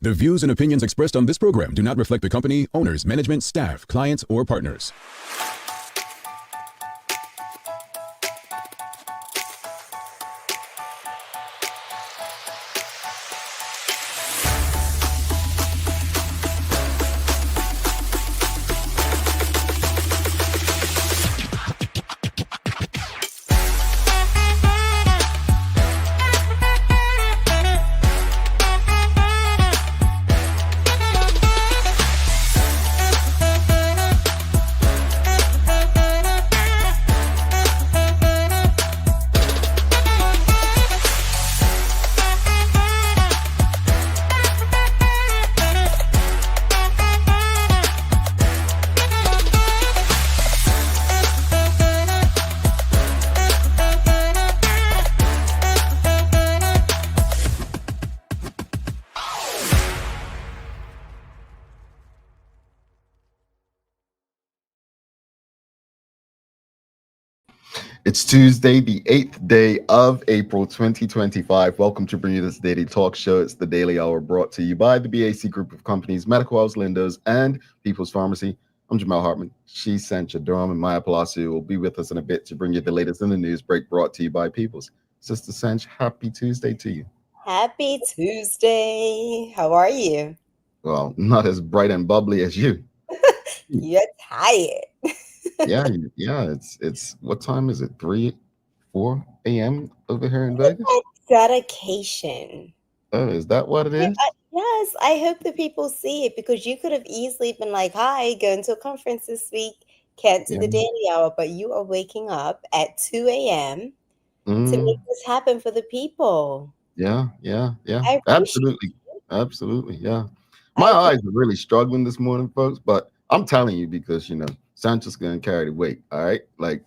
The views and opinions expressed on this program do not reflect the company, owners, management, staff, clients, or partners. It's Tuesday, the 8th day of April 2025. Welcome to Bermuda's Daily Talk Show. It's the Daily Hour brought to you by the BAC Group of Companies, Medical House Lindos, and People's Pharmacy. I'm Jamal Hartman. She's Sancha Durham, and Maya Palacio will be with us in a bit to bring you the latest in the news break brought to you by People's. Sister Sanch, happy Tuesday to you. Happy Tuesday. How are you? Well, not as bright and bubbly as you. You're tired. yeah, it's what time is it? 4 a.m. over here in Vegas? Dedication. Oh, is that what it is? Yes, I hope that people see it, because you could have easily been like, hi, going to a conference this week, can't do the daily hour, but you are waking up at 2 a.m. to make this happen for the people. Yeah. I Absolutely. Yeah. My eyes are really struggling this morning, folks, but I'm telling you, because, Sancho's going to carry the weight. All right. Like,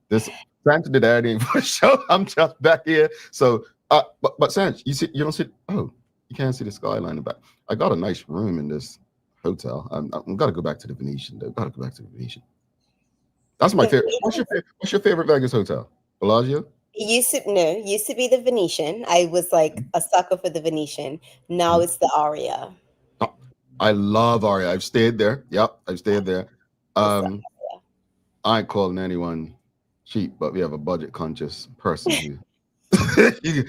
this Sancho did everything for sure. I'm just back here. So, but Sancho, you don't see, you can't see the skyline in the back. I got a nice room in this hotel. I'm got to go back to the Venetian, though. Got to go back to the Venetian. That's my favorite. What's your favorite Vegas hotel? Bellagio? Used to be the Venetian. I was like a sucker for the Venetian. Now it's the Aria. Oh, I love Aria. I've stayed there. Yep, I've stayed there. I ain't calling anyone cheap, but we have a budget conscious person who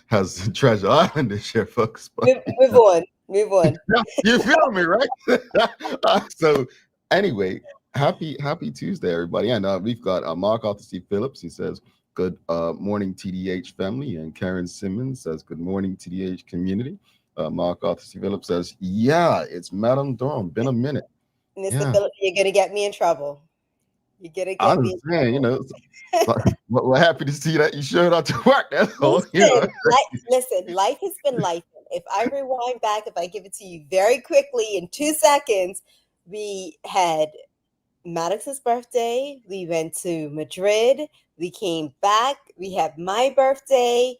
has Treasure Island this year, folks. Move on. You feel me, right? So anyway, happy Tuesday, everybody. And we've got Mark Arthur C. Phillips. He says, good morning, TDH family. And Karen Simmons says, good morning, TDH community. Mark Arthur C. Phillips says, yeah, it's Madam Durham. Been a minute. Mr. Phillips, you're going to get me in trouble. You're going to get me in trouble. We're happy to see that you showed up to work. That's all. Listen, life has been life. If I rewind back, if I give it to you very quickly in 2 seconds, we had Maddox's birthday. We went to Madrid. We came back. We had my birthday.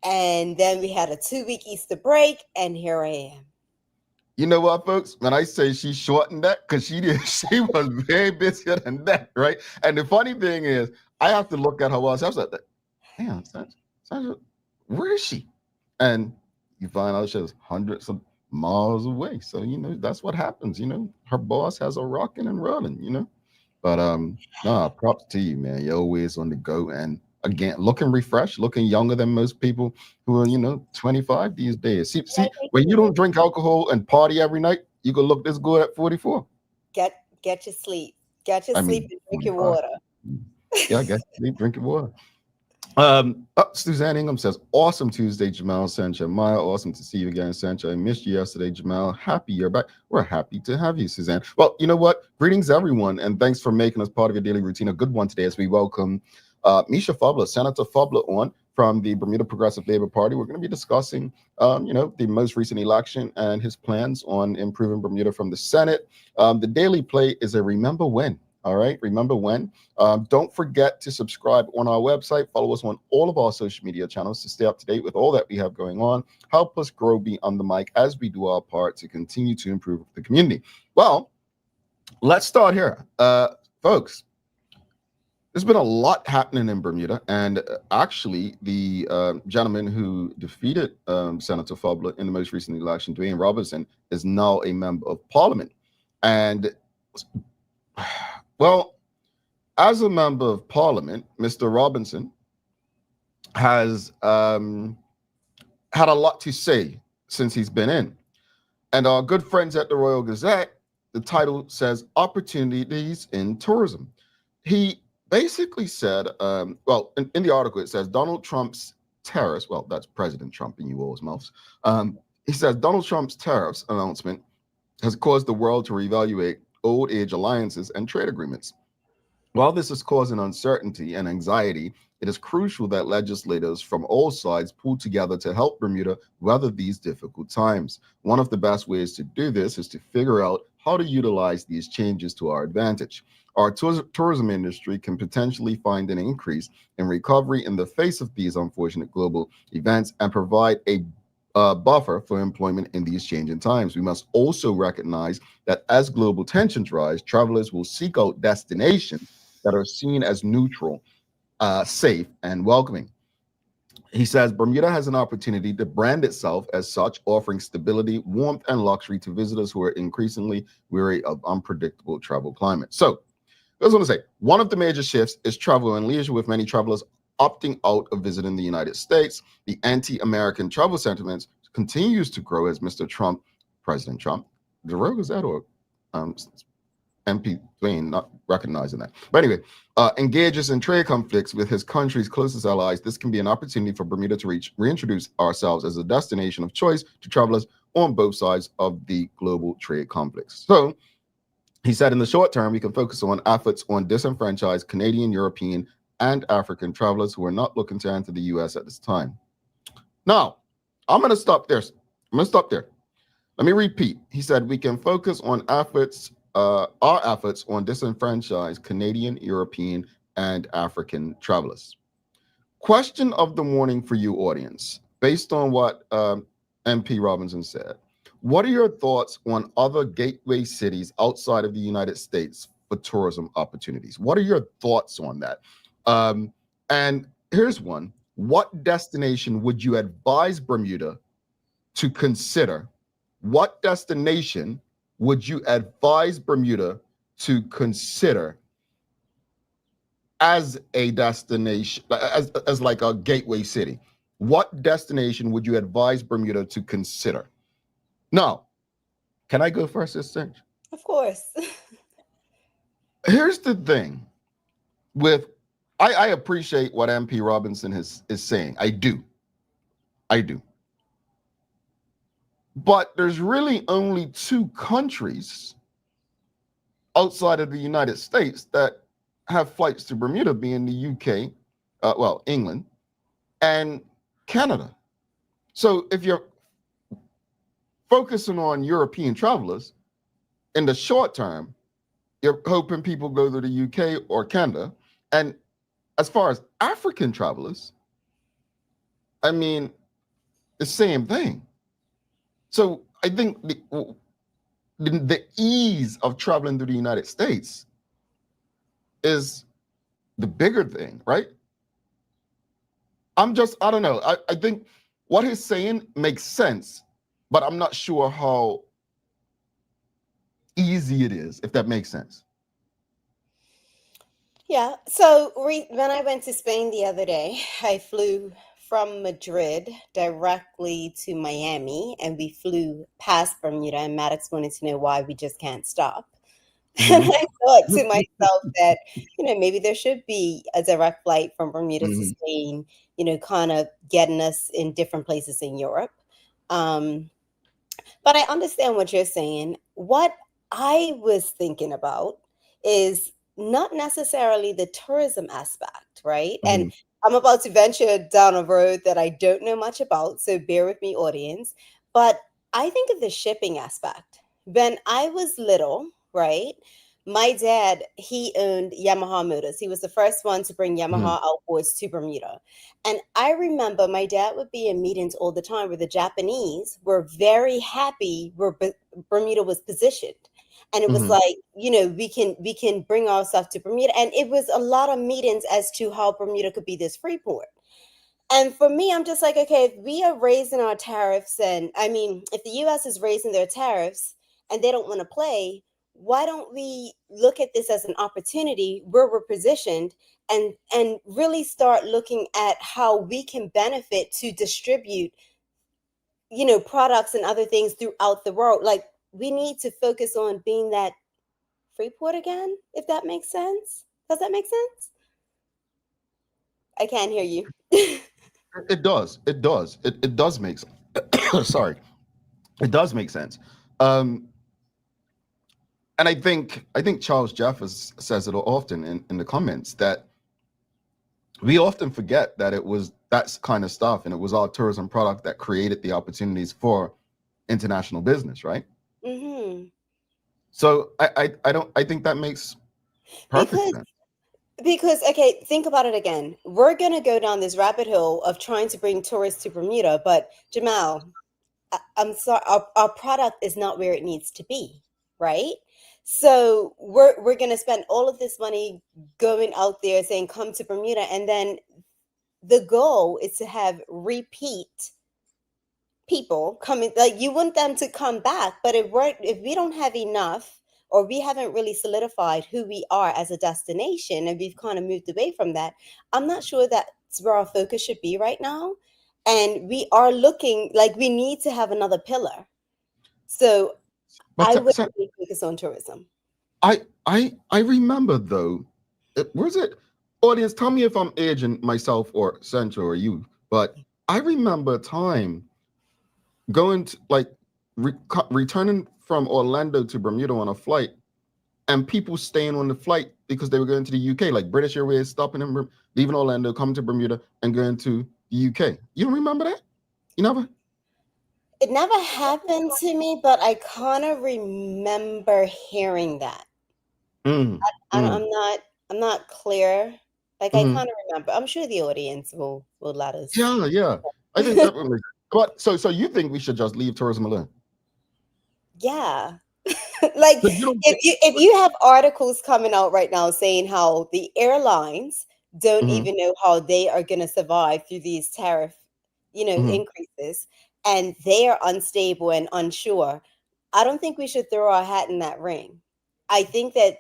And then we had a 2-week Easter break. And here I am. You know what, folks? When I say she shortened that, because she was very busier than that, right? And the funny thing is, I have to look at her watch. I was like, damn, Sandra, where is she? And you find out she was hundreds of miles away. So, that's what happens, Her boss has a rocking and rolling, But props to you, man. You're always on the go. And again, looking refreshed, looking younger than most people who are, 25 these days. See, when you don't drink alcohol and party every night, you can look this good at 44. Get your sleep. Get your sleep and drink your water. Yeah, get sleep, drink your water. Suzanne Ingham says, awesome Tuesday, Jamal, Sancha, Maya. Awesome to see you again, Sancha. I missed you yesterday, Jamal. Happy you're back. We're happy to have you, Suzanne. Well, you know what? Greetings, everyone, and thanks for making us part of your daily routine. A good one today as we welcome Mischa Fubler, Senator Fubler, on from the Bermuda Progressive Labor Party. We're going to be discussing, the most recent election and his plans on improving Bermuda from the Senate. The Daily Play is a remember when. All right, remember when. Don't forget to subscribe on our website. Follow us on all of our social media channels to stay up to date with all that we have going on. Help us grow Beyond the Mic as we do our part to continue to improve the community. Well, let's start here. Folks, there's been a lot happening in Bermuda, and actually, the gentleman who defeated Senator Fubler in the most recent election, Dwayne Robertson, is now a member of Parliament. And well, as a member of Parliament, Mr. Robinson has had a lot to say since he's been in. And our good friends at the Royal Gazette, the title says Opportunities in Tourism. He basically said, well, in the article, it says Donald Trump's tariffs, well, that's President Trump in you all's mouths. He says Donald Trump's tariffs announcement has caused the world to reevaluate old age alliances and trade agreements. While this is causing uncertainty and anxiety, it is crucial that legislators from all sides pull together to help Bermuda weather these difficult times. One of the best ways to do this is to figure out how to utilize these changes to our advantage. Our tourism industry can potentially find an increase in recovery in the face of these unfortunate global events and provide a buffer for employment in these changing times. We must also recognize that as global tensions rise, travelers will seek out destinations that are seen as neutral, safe, and welcoming. He says Bermuda has an opportunity to brand itself as such, offering stability, warmth, and luxury to visitors who are increasingly weary of unpredictable travel climate. So, I just want to say, one of the major shifts is travel and leisure, with many travelers opting out of visiting the United States. The anti-American travel sentiment continues to grow as Mr. Trump, President Trump, the road is that or MP Dwayne, not recognizing that. But anyway, engages in trade conflicts with his country's closest allies. This can be an opportunity for Bermuda to reintroduce ourselves as a destination of choice to travelers on both sides of the global trade conflicts. So, he said in the short term, we can focus on efforts on disenfranchised Canadian, European, and African travelers who are not looking to enter the U.S. at this time. Now, I'm going to stop there. Let me repeat. He said we can focus on our efforts on disenfranchised Canadian, European, and African travelers. Question of the morning for you, audience, based on what MP Robinson said. What are your thoughts on other gateway cities outside of the United States for tourism opportunities? What are your thoughts on that? And here's one. What destination would you advise Bermuda to consider? What destination would you advise Bermuda to consider as a destination, as like a gateway city? What destination would you advise Bermuda to consider? Now, can I go first, Sister? Of course. Here's the thing with, I appreciate what MP Robinson is saying. I do. But there's really only two countries outside of the United States that have flights to Bermuda, being the UK, well, England, and Canada. So if you're focusing on European travelers, in the short term, you're hoping people go to the UK or Canada. And as far as African travelers, I mean, the same thing. So I think the ease of traveling to the United States is the bigger thing, right? I don't know. I think what he's saying makes sense, but I'm not sure how easy it is, if that makes sense. Yeah. So when I went to Spain the other day, I flew from Madrid directly to Miami, and we flew past Bermuda, and Maddox wanted to know why we just can't stop. And I thought to myself that, maybe there should be a direct flight from Bermuda to Spain, kind of getting us in different places in Europe. But I understand what you're saying. What I was thinking about is not necessarily the tourism aspect, right? And I'm about to venture down a road that I don't know much about, so bear with me, audience. But I think of the shipping aspect. When I was little, right, my dad, he owned Yamaha Motors. He was the first one to bring Yamaha outboards to Bermuda. And I remember my dad would be in meetings all the time where the Japanese were very happy where Bermuda was positioned. And it was Mhm. like, we can bring our stuff to Bermuda. And it was a lot of meetings as to how Bermuda could be this free port. And for me, I'm just like, okay, if we are raising our tariffs, and I mean, if the US is raising their tariffs and they don't want to play, why don't we look at this as an opportunity where we're positioned, and really start looking at how we can benefit to distribute, products and other things throughout the world. Like, we need to focus on being that free port again, if that makes sense. Does that make sense? I can't hear you. It does. It does. It does make sense. Sorry. It does make sense. Um, and I think Charles Jeffers says it often in the comments that we often forget that it was that kind of stuff, and it was our tourism product that created the opportunities for international business, right? Hmm. So I think that makes perfect Because sense. Because, okay, think about it again. We're going to go down this rabbit hole of trying to bring tourists to Bermuda, but Jamal, I'm sorry, our product is not where it needs to be, right? So we're going to spend all of this money going out there saying, come to Bermuda. And then the goal is to have repeat people coming. Like, you want them to come back, but if we don't have enough, or we haven't really solidified who we are as a destination, and we've kind of moved away from that, I'm not sure that's where our focus should be right now. And we are looking like we need to have another pillar. So But I would really focus on tourism. I remember though, was it audience? Tell me if I'm aging myself or Central or you, but I remember a time going to like returning from Orlando to Bermuda on a flight, and people staying on the flight because they were going to the UK, like British Airways stopping in, leaving Orlando, coming to Bermuda, and going to the UK. You don't remember that? You never? It never happened to me, but I kind of remember hearing that. Mm, I don't, mm, I'm not clear. Like, I mm. kind of remember. I'm sure the audience will let us. Yeah, yeah. I think that would make. But so you think we should just leave tourism alone? Yeah. Like, But you don't think. if you have articles coming out right now saying how the airlines don't Mhm, even know how they are going to survive through these tariff, mhm, increases, and they are unstable and unsure, I don't think we should throw our hat in that ring. I think that,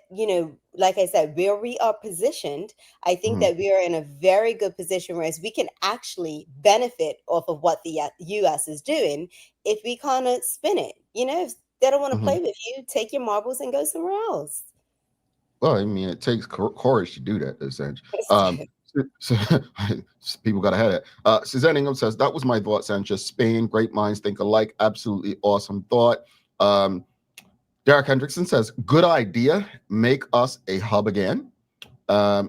like I said, where we are positioned, I think mhm, that we are in a very good position, whereas we can actually benefit off of what the US is doing if we kind of spin it. If they don't want to mhm. play with you, take your marbles and go somewhere else. Well, I mean, it takes courage to do that, essentially. So, people got to have it. Suzanne Ingham says, that was my thought, Sanchez. Spain, great minds think alike. Absolutely awesome thought. Um, Derek Hendrickson says, good idea. Make us a hub again.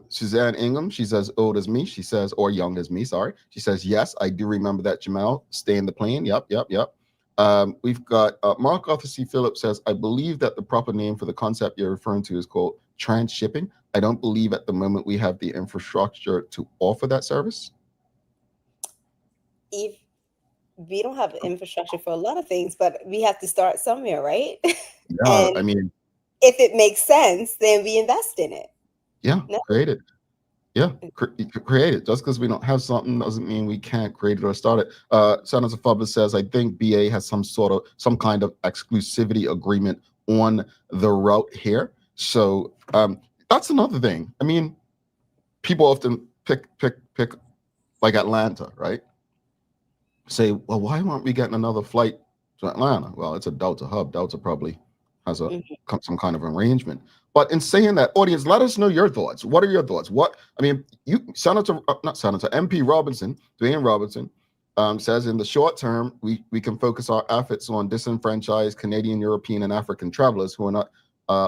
Suzanne Ingham, she says, old as me. She says, or young as me, sorry. She says, yes, I do remember that, Jamal. Stay in the plane. Yep, yep, yep. We've got Mark Arthur C. Phillips says, I believe that the proper name for the concept you're referring to is called transshipping. I don't believe at the moment we have the infrastructure to offer that service. If we don't have infrastructure for a lot of things, but we have to start somewhere, right? Yeah, And I mean, if it makes sense, then we invest in it. yeah, No? create it. Yeah, create it. Just because we don't have something doesn't mean we can't create it or start it. Senator Fubler says, I think BA has some kind of exclusivity agreement on the route here. So that's another thing. I mean, people often pick like Atlanta, right? Say, well, why aren't we getting another flight to Atlanta? Well, it's a Delta hub. Delta probably has Mhm. some kind of arrangement. But in saying that, audience, let us know your thoughts. What are your thoughts? I mean, not Senator, MP Robinson, Dwayne Robinson, says in the short term, we can focus our efforts on disenfranchised Canadian, European, and African travelers who are not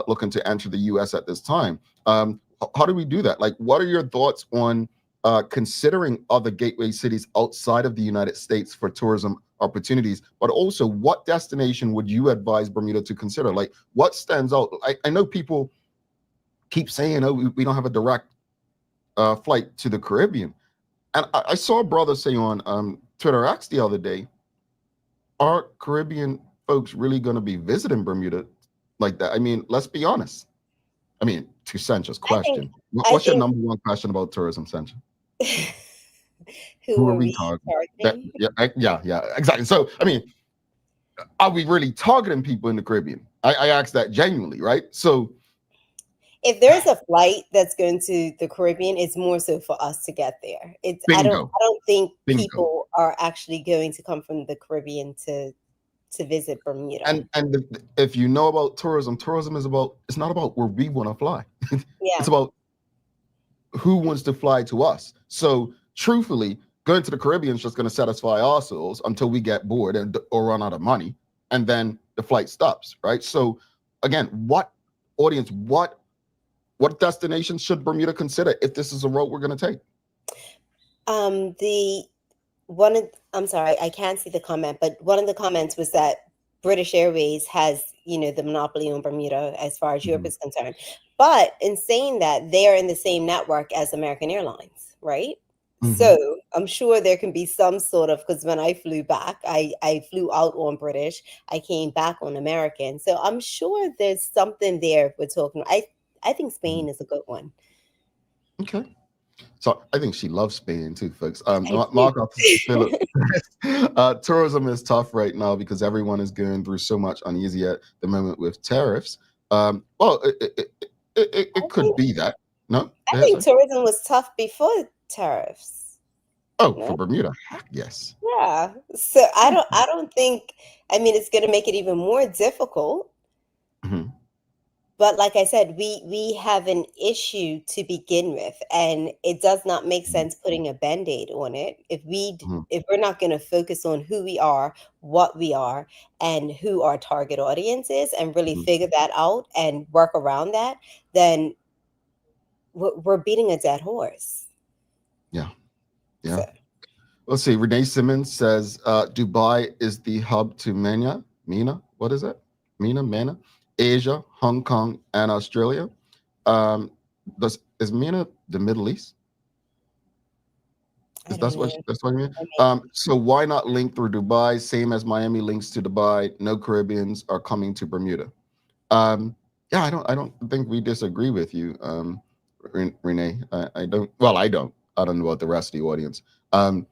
looking to enter the U.S. at this time. How do we do that? Like, what are your thoughts on considering other gateway cities outside of the United States for tourism opportunities, but also what destination would you advise Bermuda to consider? Like, what stands out? I know people keep saying, oh, we don't have a direct flight to the Caribbean. And I saw a brother say on Twitter X the other day, are Caribbean folks really going to be visiting Bermuda like that? I mean, let's be honest. I mean, to Sancha's I think question, I what's your think number one question about tourism, Sancha? who Who are are we we targeting? That, targeting? yeah, exactly. So, I mean, are we really targeting people in the Caribbean? I asked that genuinely, right? So, If there's a flight that's going to the Caribbean, it's more so for us to get there. It's bingo, I don't think bingo. people are actually going to come from the Caribbean to visit Bermuda. And if you know about tourism, tourism is about, it's not about where we want to fly. It's Yeah. about who wants to fly to us. So truthfully, going to the Caribbean is just going to satisfy our souls until we get bored and or run out of money, and then the flight stops, right? So again, what audience, what destination should Bermuda consider if this is a road we're going to take? The one of I'm sorry, I can't see the comment, but one of the comments was that British Airways has, the monopoly on Bermuda as far as Europe Mhm. is concerned. But in saying that, they are in the same network as American Airlines, right? Mhm. So I'm sure there can be some sort of, because when I flew back, I flew out on British, I came back on American. So I'm sure there's something there if we're talking. I think Spain is a good one. Okay. So I think she loves Spain too, folks. I Mark do. Philip, tourism is tough right now because everyone is going through so much uneasy at the moment with tariffs. Well, I it could think be that. No, go I ahead, think sorry. tourism was tough before tariffs. Oh, for No? Bermuda, heck yes. Yeah. So I don't think, I mean, it's going to make it even more difficult. Mhm, But like I said, we have an issue to begin with, and it does not make mhm, sense putting a band-aid on it mhm, if we're not going to focus on who we are, what we are, and who our target audience is, and really mhm. figure that out and work around that, then we're beating a dead horse. Yeah, So yeah. Let's see. Renee Simmons says Dubai is the hub to MENA. What is it? MENA, Asia, Hong Kong, and Australia. Um, is MENA the Middle East? I Is don't know. that's what I mean? I mean, So why not link through Dubai? Same as Miami links to Dubai. No Caribbeans are coming to Bermuda. Um, yeah, I don't think we disagree with you, Renee. I don't. Well, I don't. I don't know about the rest of the audience. Um,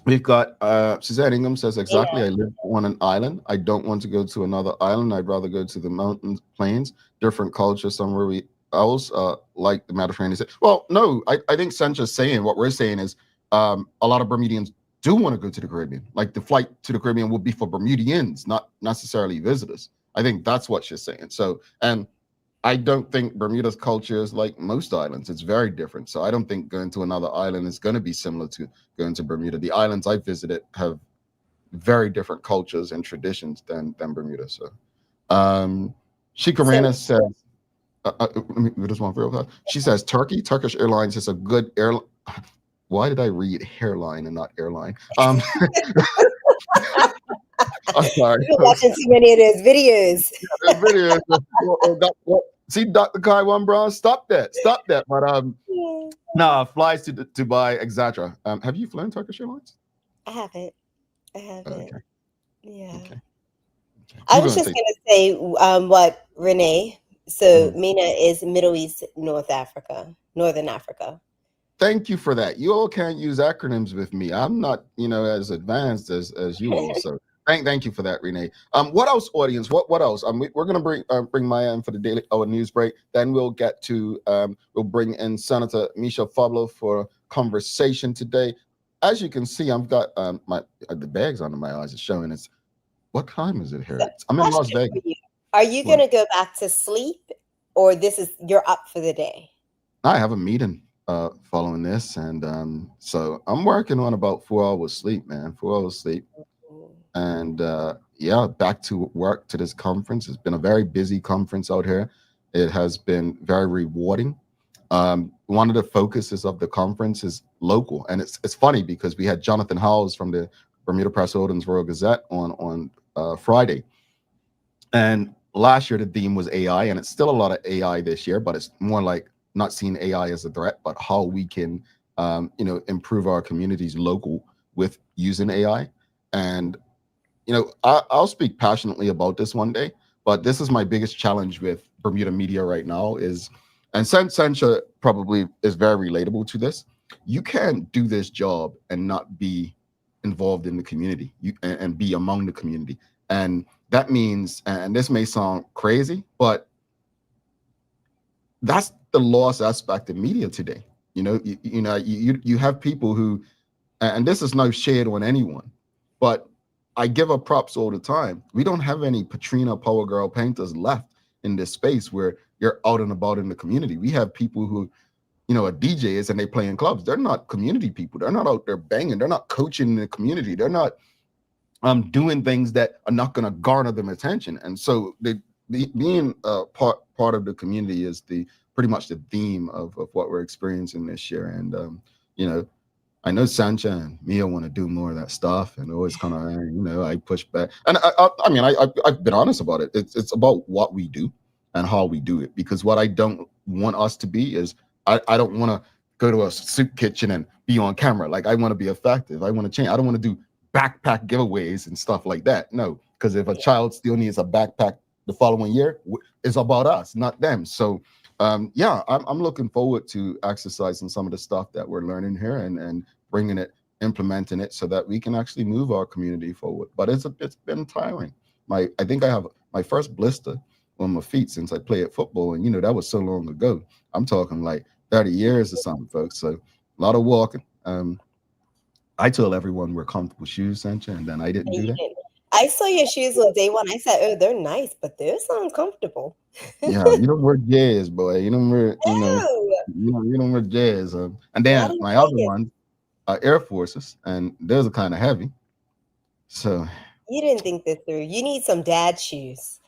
we've got Suzanne Ingham says exactly. I live on an island. I don't want to go to another island. I'd rather go to the mountains, plains, different culture, somewhere else, like the Mediterranean. Well, no, I think Sancha's saying what we're saying is a lot of Bermudians do want to go to the Caribbean. Like the flight to the Caribbean will be for Bermudians, not necessarily visitors. I think that's what she's saying. So, and I don't think Bermuda's culture is like most islands. It's very different. So I don't think going to another island is going to be similar to going to Bermuda. The islands I visited have very different cultures and traditions than Bermuda. So so Shikarena says, let me read this one real fast. She says Turkish Airlines is a good airline. Why did I read hairline and not airline? I'm sorry. you're watching too many of those videos. This video see Dr. Kai One Brown, stop that. But nah, flies to Dubai, etc. Have you flown Turkish Airlines? I haven't. I haven't. Okay, Yeah. okay. I You was gonna just say going to say what Renee. So mhm. MENA is Middle East, North Africa, Northern Africa. Thank you for that. You all can't use acronyms with me. I'm not, as advanced as you all. So thank you for that, Renee. What else, audience? What else? We're gonna bring Maya in for the daily hour news break. Then we'll get to we'll bring in Senator Mischa Fubler for conversation today. As you can see, I've got my the bags under my eyes are showing. It's what time is it So, here? I'm in Las question Vegas. for you: are you going What? to go back to sleep, or you're up for the day? I have a meeting following this, and so I'm working on about 4 hours sleep, man. 4 hours sleep, and yeah, back to work to this conference. It's been a very busy conference out here. It has been very rewarding. One of the focuses of the conference is local, and it's funny because we had Jonathan Howells from the Bermuda Press Holdings Royal Gazette on Friday, and last year the theme was AI, and it's still a lot of AI this year, but it's more like not seeing AI as a threat, but how we can, improve our communities local with using AI. And I'll speak passionately about this one day, But this is my biggest challenge with Bermuda media right now is, and Sancha probably is very relatable to this. You can't do this job and not be involved in the community and be among the community. And that means, and this may sound crazy, but that's the lost aspect of media today. You have people who, and this is no shade on anyone, but I give up props all the time. We don't have any Patrina Power Girl painters left in this space where you're out and about in the community. We have people who, are DJs and they play in clubs. They're not community people. They're not out there banging. They're not coaching the community. They're not doing things that are not going to garner them attention. And so being part of the community is pretty much the theme of what we're experiencing this year. And I know Sancha and Mia want to do more of that stuff, and always kind of I push back. And I've been honest about it. It's about what we do and how we do it, because what I don't want us to be is I don't want to go to a soup kitchen and be on camera. Like, I want to be effective. I want to change. I don't want to do backpack giveaways and stuff like that. No, because if a child still needs a backpack the following year, it's about us, not them. So I'm looking forward to exercising some of the stuff that we're learning here and bringing it, implementing it, so that we can actually move our community forward. But it's been tiring. I think I have my first blister on my feet since I played football, and that was so long ago. I'm talking like 30 years or something, folks. So a lot of walking. I told everyone wear comfortable shoes, Sancha, and then I didn't do that. I saw your shoes on day one. I said, "Oh, they're nice, but they're so uncomfortable." Yeah, you don't wear jazz, boy. You don't wear, you don't wear jazz. And then my other ones are Air Forces, and those are kind of heavy. So you didn't think this through. You need some dad shoes.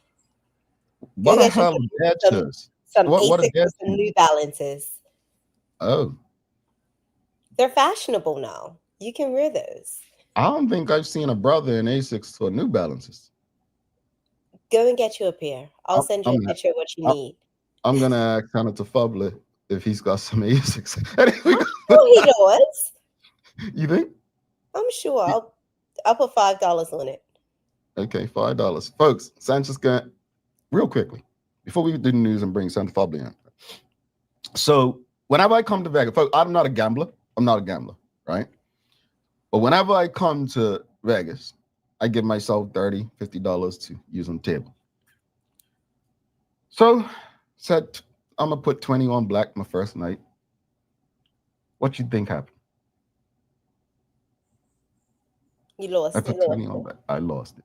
What the hell are dad shoes? Some Asics, some New Balances. Oh, they're fashionable now. You can wear those. I don't think I've seen a brother in Asics or New Balances. Go and get you a pair. I'll send you a picture of what you need. I'm gonna ask Senator Fubler if he's got some Asics. Oh, he does. You think? I'm sure. I'll put $5 on it. Okay, $5, folks. Sanchez got real quickly before we do the news and bring Senator Fubler in. So whenever I come to Vegas, folks, I'm not a gambler. Right? But whenever I come to Vegas, I give myself $30, $50 to use on the table. So said, I'm gonna put 20 on black my first night. What you think happened? You lost. I put 20 on black. I lost it.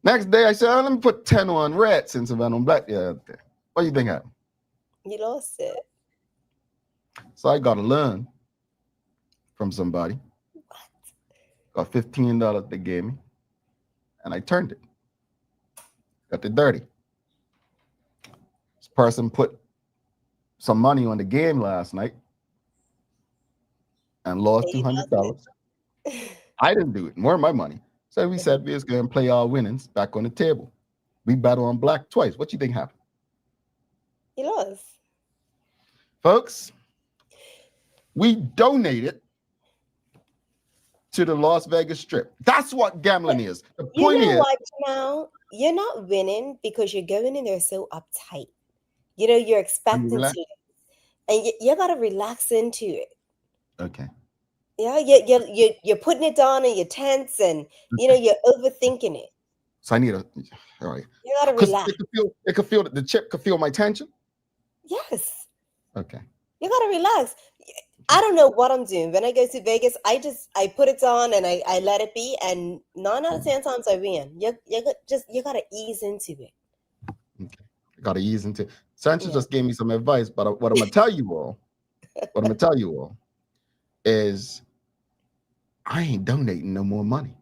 Next day I said, let me put 10 on red since I went on black the other day. What do you think happened? You lost it. So I got to learn from somebody. Got $15 they gave me, and I turned it. Got the 30. This person put some money on the game last night and lost $200. I didn't do it. More of my money. So we said we was going to play our winnings back on the table. We battled on black twice. What you think happened? You lost. Folks, we donated to the Las Vegas Strip. That's what gambling is. The point is, what, now you're not winning because you're going in there so uptight. You're expecting to, and you got to relax into it. Okay. Yeah, you're putting it down and you're tense, and you're overthinking it. So I need all right. You got to relax. It could feel the chip could feel my tension. Yes. Okay. You got to relax. I don't know what I'm doing. When I go to Vegas, I put it on and I let it be, and 9 out of 10 times I win. You got to ease into it. Okay. Got to ease into it. Sanchez just gave me some advice, but what I'm gonna tell you all, is I ain't donating no more money.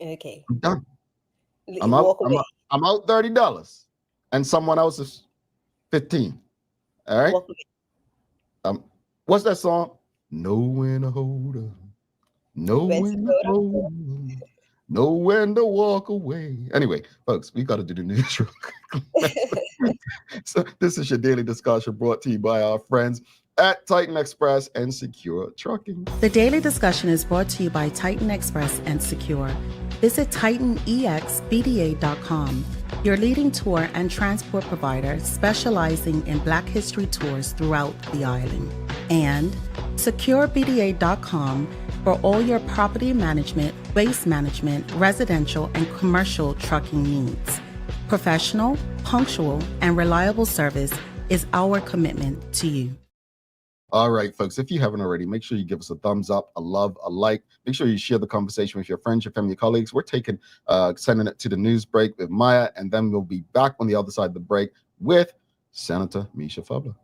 Okay. I'm done. I'm out $30, and someone else is 15. All right. What's that song? Know when to hold up. Know when to hold up. Know when to walk away. Anyway, folks, we got to do the news real quick. So this is your daily discussion brought to you by our friends at Titan Express and Secure Trucking. The Daily Discussion is brought to you by Titan Express and Secure. Visit TitanEXBDA.com your leading tour and transport provider specializing in Black History tours throughout the island. And securebda.com for all your property management, waste management, residential, and commercial trucking needs. Professional, punctual, and reliable service is our commitment to you. All right, folks, if you haven't already, make sure you give us a thumbs up, a love, a like. Make sure you share the conversation with your friends, your family, your colleagues. We're sending it to the news break with Maya, and then we'll be back on the other side of the break with Senator Mischa Fubler.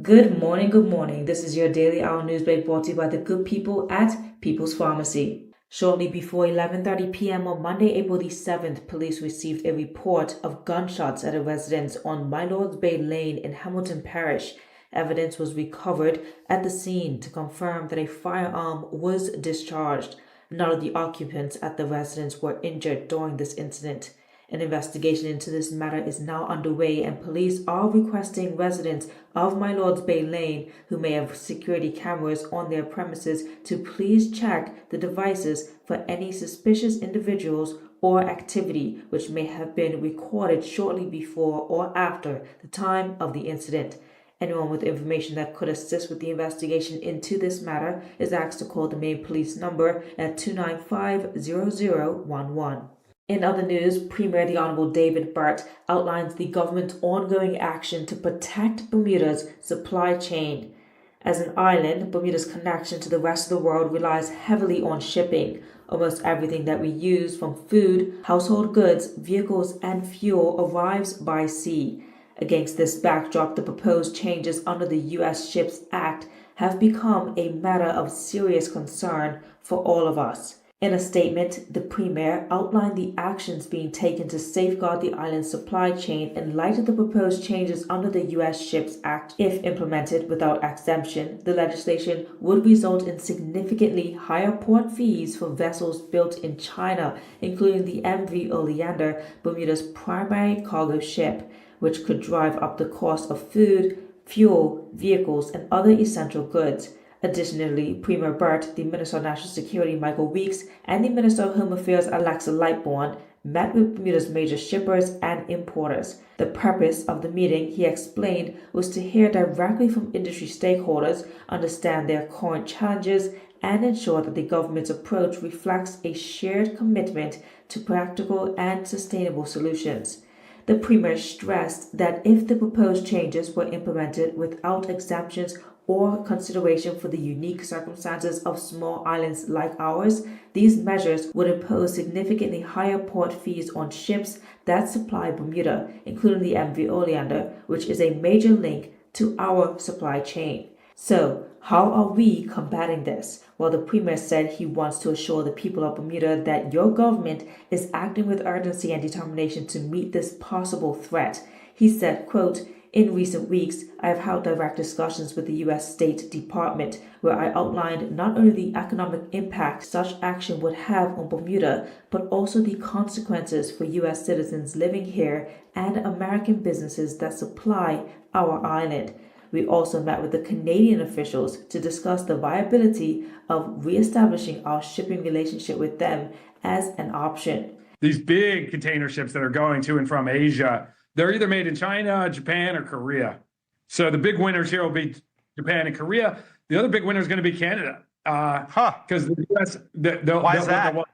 Good morning. This is your Daily Hour News Break brought to you by the good people at People's Pharmacy. Shortly before 11:30 p.m. on Monday, April the 7th, police received a report of gunshots at a residence on My Lord's Bay Lane in Hamilton Parish. Evidence was recovered at the scene to confirm that a firearm was discharged. None of the occupants at the residence were injured during this incident. An investigation into this matter is now underway, and police are requesting residents of My Lord's Bay Lane who may have security cameras on their premises to please check the devices for any suspicious individuals or activity which may have been recorded shortly before or after the time of the incident. Anyone with information that could assist with the investigation into this matter is asked to call the main police number at 295-0011. In other news, Premier the Honourable David Burt outlines the government's ongoing action to protect Bermuda's supply chain. As an island, Bermuda's connection to the rest of the world relies heavily on shipping. Almost everything that we use, from food, household goods, vehicles, and fuel, arrives by sea. Against this backdrop, the proposed changes under the U.S. Ships Act have become a matter of serious concern for all of us. In a statement, the Premier outlined the actions being taken to safeguard the island's supply chain in light of the proposed changes under the U.S. Ships Act. If implemented without exemption, the legislation would result in significantly higher port fees for vessels built in China, including the MV Oleander, Bermuda's primary cargo ship, which could drive up the cost of food, fuel, vehicles, and other essential goods. Additionally, Premier Burt, the Minister of National Security Michael Weeks, and the Minister of Home Affairs Alexa Lightbourne met with Bermuda's major shippers and importers. The purpose of the meeting, he explained, was to hear directly from industry stakeholders, understand their current challenges, and ensure that the government's approach reflects a shared commitment to practical and sustainable solutions. The Premier stressed that if the proposed changes were implemented without exemptions or consideration for the unique circumstances of small islands like ours, these measures would impose significantly higher port fees on ships that supply Bermuda, including the MV Oleander, which is a major link to our supply chain. So, how are we combating this? Well, the Premier said he wants to assure the people of Bermuda that your government is acting with urgency and determination to meet this possible threat. He said, quote, "In recent weeks, I have held direct discussions with the U.S. State Department, where I outlined not only the economic impact such action would have on Bermuda, but also the consequences for U.S. citizens living here and American businesses that supply our island. We also met with the Canadian officials to discuss the viability of reestablishing our shipping relationship with them as an option." These big container ships that are going to and from Asia, they're either made in China, Japan, or Korea. So the big winners here will be Japan and Korea. The other big winner is going to be Canada. Because the U.S. Why is that? The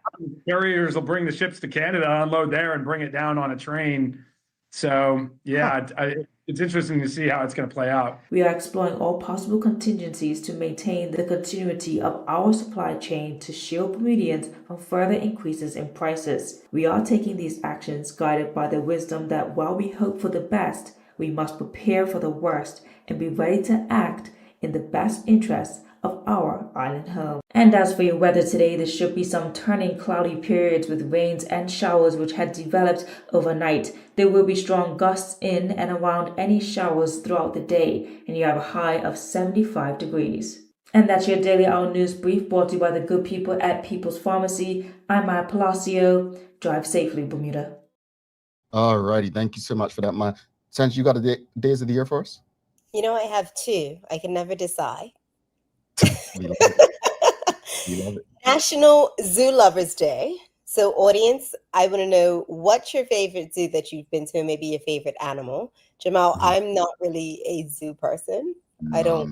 carriers will bring the ships to Canada, unload there, and bring it down on a train. So, yeah, it's interesting to see how it's going to play out. We are exploring all possible contingencies to maintain the continuity of our supply chain to shield Bermudians from further increases in prices. We are taking these actions guided by the wisdom that while we hope for the best, we must prepare for the worst and be ready to act in the best interests of our island home. And as for your weather today, there should be some turning cloudy periods with rains and showers which had developed overnight. There will be strong gusts in and around any showers throughout the day, and you have a high of 75 degrees. And that's your Daily Hour News Brief brought to you by the good people at People's Pharmacy. I'm Maya Palacio. Drive safely, Bermuda. All righty. Thank you so much for that, Maya. Since you got the days of the year for us? You know, I have two. I can never decide. You love it. National Zoo Lovers Day. So, audience, I want to know what's your favorite zoo that you've been to, maybe your favorite animal. Jamal, Mhm. I'm not really a zoo person. I No,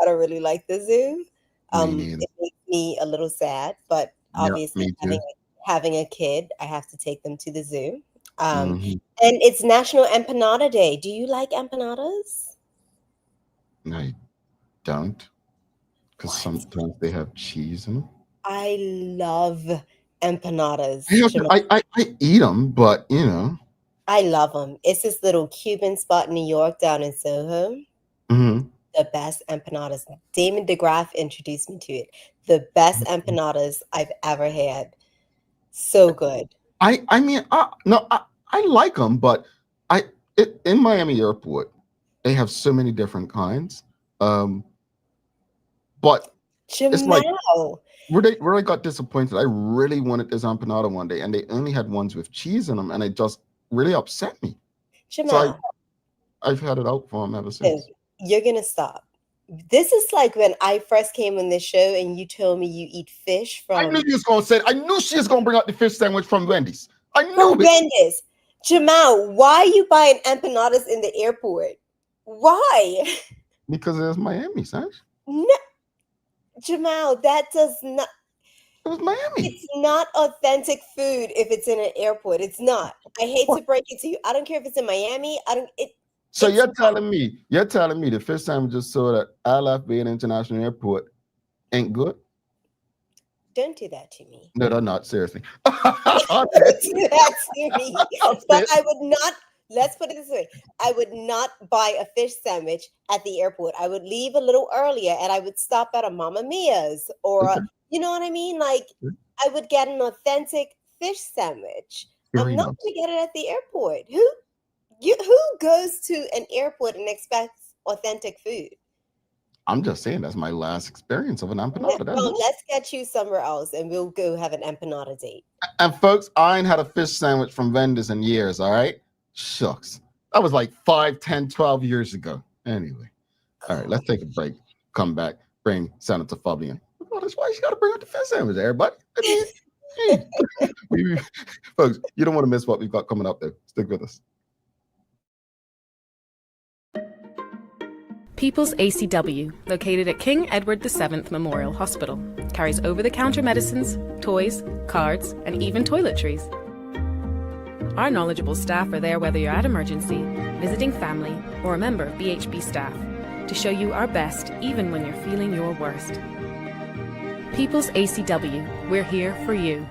don't really like the zoo. me neither. It makes me a little sad, but Yeah, obviously me too. having a kid, I have to take them to the zoo. Um, Mhm. and it's National Empanada Day. Do you like empanadas? I don't, because What? sometimes they have cheese in them. I love empanadas, Yeah, Jamal. I eat them, but I love them. It's this little Cuban spot in New York down in Soho. Mhm. The best empanadas. Damon DeGraff introduced me to it. The best empanadas I've ever had. So good. I mean, no, I like them, but in Miami Airport, they have so many different kinds. But it's like Jamal, where I got disappointed. I really wanted this empanada one day, and they only had ones with cheese in them, and it just really upset me. So Jamal, I've had it out for them ever dude, since. you're gonna stop. This is like when I first came on this show and you told me you eat fish I knew from you was gonna say. I knew she was gonna bring out the fish sandwich from Wendy's. I knew it Wendy's. Jamal, why are you buying empanadas in the airport? Why? because it was Miami, Sanj. No, Jamal, that does not. It was Miami. It's not authentic food if it's in an airport. It's not. I hate to break it to you. I don't care if it's in Miami. I don't. So It's you're telling me the fish sandwiches sold at LFB International Airport ain't good? Don't do that to me. No, they're not. Seriously. Don't do that to me. I'm But pissed. I would not. Let's put it this way. I would not buy a fish sandwich at the airport. I would leave a little earlier and I would stop at a Mamma Mia's or Okay. you know what I mean? Like I would get an authentic fish sandwich. Here I'm we not go. going to get it at the airport. Who goes to an airport and expects authentic food? I'm just saying that's my last experience of an No, empanada. That's all. let's get you somewhere else and we'll go have an empanada date. And folks, I ain't had a fish sandwich from vendors in years, all right? Shucks. That was like 5, 10, 12 years ago. Anyway. All right, let's take a break. Come back. Bring Senator Fubler in. Oh, that's why you got to bring out the fish sandwich, everybody. I mean, hey. Folks, you don't want to miss what we've got coming up there. Stick with us. People's ACW, located at King Edward VII Memorial Hospital, carries over-the-counter medicines, toys, cards, and even toiletries. Our knowledgeable staff are there whether you're at emergency, visiting family, or a member of BHB staff, to show you our best even when you're feeling your worst. People's ACW, we're here for you.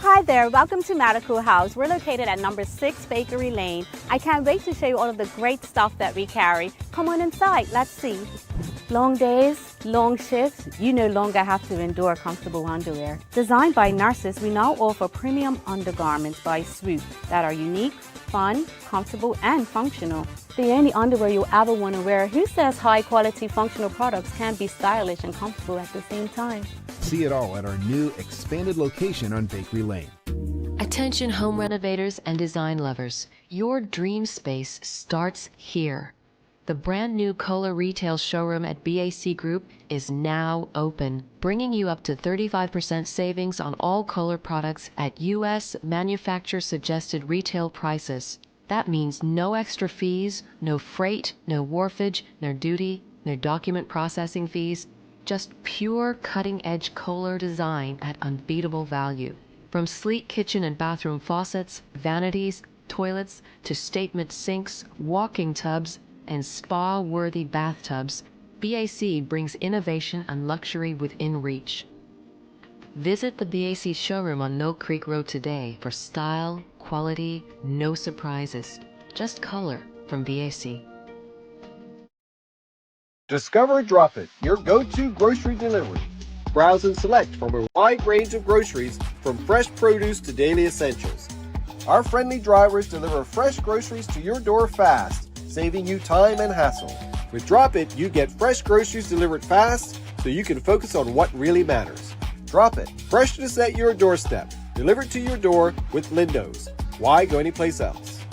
Hi there, welcome to Medical House. We're located at number 6 Bakery Lane. I can't wait to show you all of the great stuff that we carry. Come on inside, let's see. Long days, long shifts, you no longer have to endure comfortable underwear. Designed by nurses, we now offer premium undergarments by Swoop that are unique, fun, comfortable, and functional. The only underwear you'll ever want to wear. Who says high quality functional products can be stylish and comfortable at the same time? See it all at our new expanded location on Bakery Lane. Attention home renovators and design lovers. Your dream space starts here. The brand new Kohler retail showroom at BAC Group is now open, bringing you up to 35% savings on all Kohler products at U.S. manufacturer suggested retail prices. That means no extra fees, no freight, no wharfage, no duty, no document processing fees, just pure cutting-edge Kohler design at unbeatable value. From sleek kitchen and bathroom faucets, vanities, toilets, to statement sinks, walking tubs, and spa-worthy bathtubs, BAC brings innovation and luxury within reach. Visit the BAC showroom on Mill Creek Road today for style, quality, no surprises. Just color from BAC. Discover Drop It, your go-to grocery delivery. Browse and select from a wide range of groceries, from fresh produce to daily essentials. Our friendly drivers deliver fresh groceries to your door fast, saving you time and hassle. With Drop It, you get fresh groceries delivered fast so you can focus on what really matters. Drop It, freshness at your doorstep, delivered to your door with Lindo's. Why go anyplace else?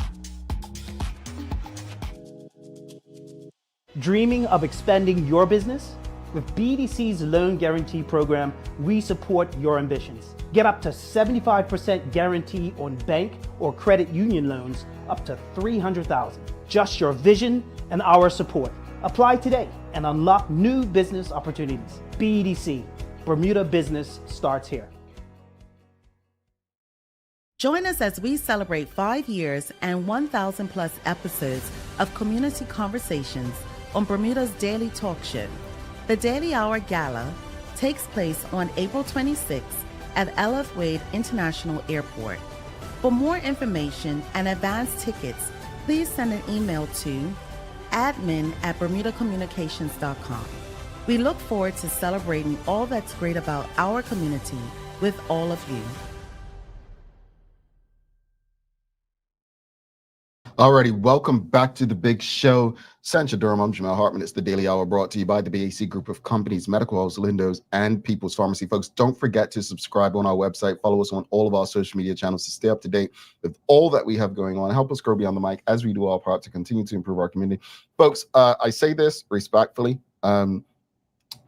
Dreaming of expanding your business? With BDC's Loan Guarantee Program, we support your ambitions. Get up to 75% guarantee on bank or credit union loans up to $300,000. Just your vision and our support. Apply today and unlock new business opportunities. BDC, Bermuda Business starts here. Join us as we celebrate 5 years and 1,000 plus episodes of community conversations on Bermuda's daily talk show. The Daily Hour Gala takes place on April 26th at LF Wade International Airport. For more information and advance tickets, please send an email to admin@bermudacommunications.com. We look forward to celebrating all that's great about our community with all of you. Alrighty, welcome back to the big show. Sancha Durham, I'm Jamal Hartman. It's the Daily Hour brought to you by the BAC Group of Companies, Medical House, Lindos, and People's Pharmacy. Folks, don't forget to subscribe on our website. Follow us on all of our social media channels to stay up to date with all that we have going on. Help us grow beyond the mic as we do our part to continue to improve our community. Folks, I say this respectfully.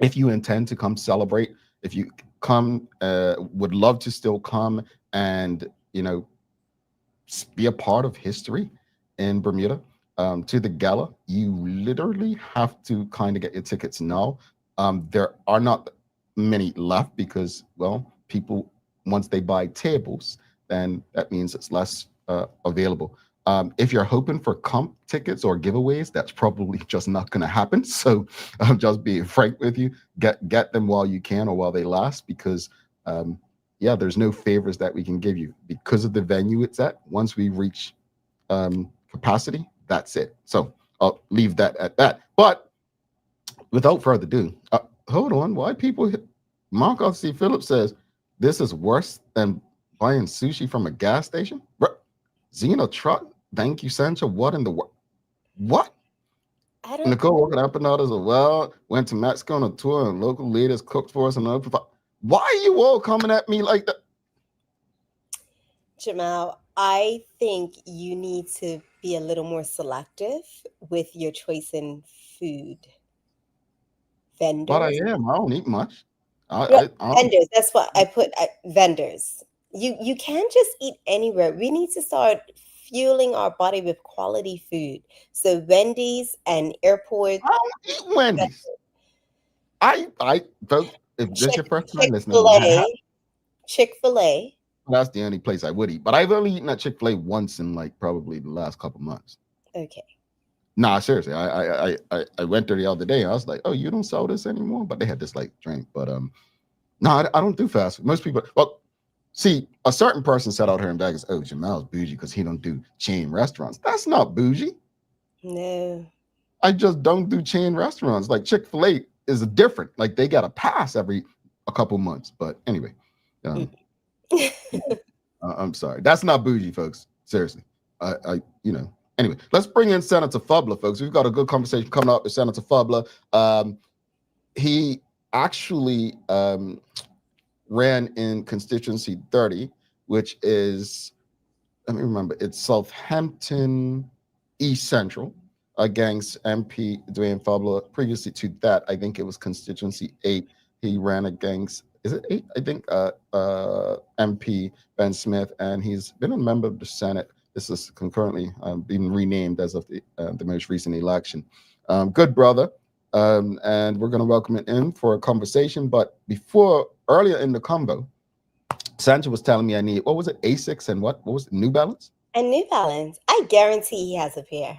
If you intend to come celebrate, if you come, would love to still come and, be a part of history in Bermuda to the gala, you literally have to kind of get your tickets now. There are not many left because, well, people, once they buy tables, then that means it's less available. If you're hoping for comp tickets or giveaways, that's probably just not going to happen. So I'm just being frank with you. Get them while you can or while they last, because there's no favors that we can give you because of the venue it's at. Once we reach capacity, that's it. So I'll leave that at that. But without further ado, hold on. Why people? Mark C. Phillips says this is worse than buying sushi from a gas station. Xena truck. Thank you, Sancha. What in the world? What? Nicole walking up and out as well. Went to Mexico on a tour and local leaders cooked for us. And why are you all coming at me like that? Jamal, I think you need to be a little more selective with your choice in food. Vendors. But I am. I don't eat much. Vendors. That's what I put. Vendors. You can't just eat anywhere. We need to start fueling our body with quality food. So Wendy's and airport. I don't eat Wendy's. I vote. If this is your first time listening, Chick-fil-A. That's the only place I would eat. But I've only eaten at Chick-fil-A once in probably the last couple months. Okay. Nah, seriously. I went there the other day. I was like, oh, you don't sell this anymore? But they had this drink. But no, I don't do fast food. Most people, well, see, a certain person said out here in Vegas, oh, Jamal's bougie because he don't do chain restaurants. That's not bougie. No. I just don't do chain restaurants. Like Chick-fil-A is different. They got a pass every a couple months. But anyway, I'm sorry. That's not bougie, folks. Seriously. Anyway, let's bring in Senator Fubler, folks. We've got a good conversation coming up with Senator Fubler. He actually ran in Constituency 30, which is, let me remember, it's Southampton East Central against MP Dwayne Fubler. Previously to that, I think it was Constituency 8. He ran against, is it 8? I think MP Ben Smith, and he's been a member of the Senate. This is concurrently being renamed as of the most recent election. Good brother, and we're going to welcome him in for a conversation. But earlier in the combo, Sandra was telling me I need, what was it, Asics and what was it, New Balance? And New Balance. I guarantee he has a pair.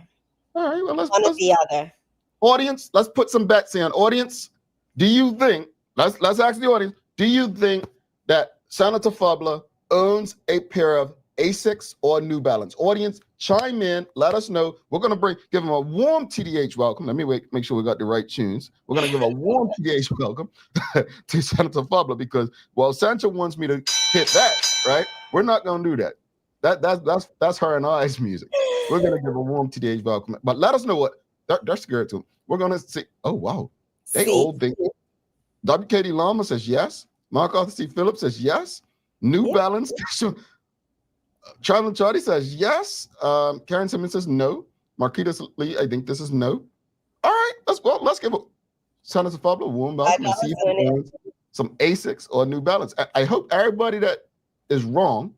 All right, well, let's or the other. Audience, let's put some bets in. Audience, do you think, let's ask the audience, do you think that Senator Fubler owns a pair of Asics or New Balance? Audience, chime in, let us know. We're going to give him a warm TDH welcome. Let me make sure we got the right tunes. We're going to give a warm TDH welcome to Senator Fubler because, well, Sancha wants me to hit that, right? We're not going to do that. That's her and I's music. We're going to give a warm TDH welcome. But let us know what, they're scared to. We're going to see, oh, wow. They old thing. WKD Lama says yes. Mark Arthur C. Phillips says yes. New Balance. Charlie Charlie says yes. Karen Simmons says no. Marquita Lee, I think this is no. All right, let's give Senator Fubler a warm welcome and see if he owns some Asics or New Balance. I hope everybody that is wrong.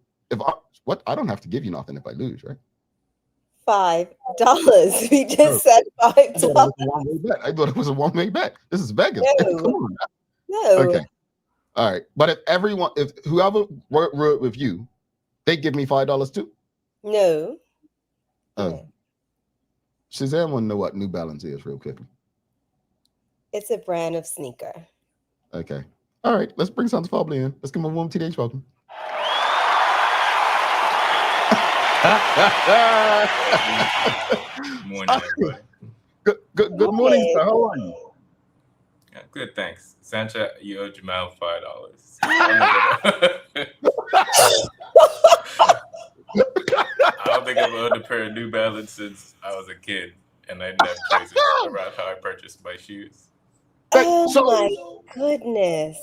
I don't have to give you nothing if I lose, right? $5. We just said $5. I thought it was a one-way bet. This is Vegas. No. Come on. No. Okay. All right. But if whoever wrote with you, they give me $5 too? No. Oh. Suzanne want to know what New Balance is real quickly. It's a brand of sneaker. Okay. All right. Let's bring Senator Fubler in. Let's give him a warm TDH welcome. Good morning, everybody. Good morning, sir. How are you? Yeah, good, thanks. Sancha, you owe Jamal $5. I don't think I've owned a pair of New Balance since I was a kid, and I didn't have choices around how I purchased my shoes. My goodness.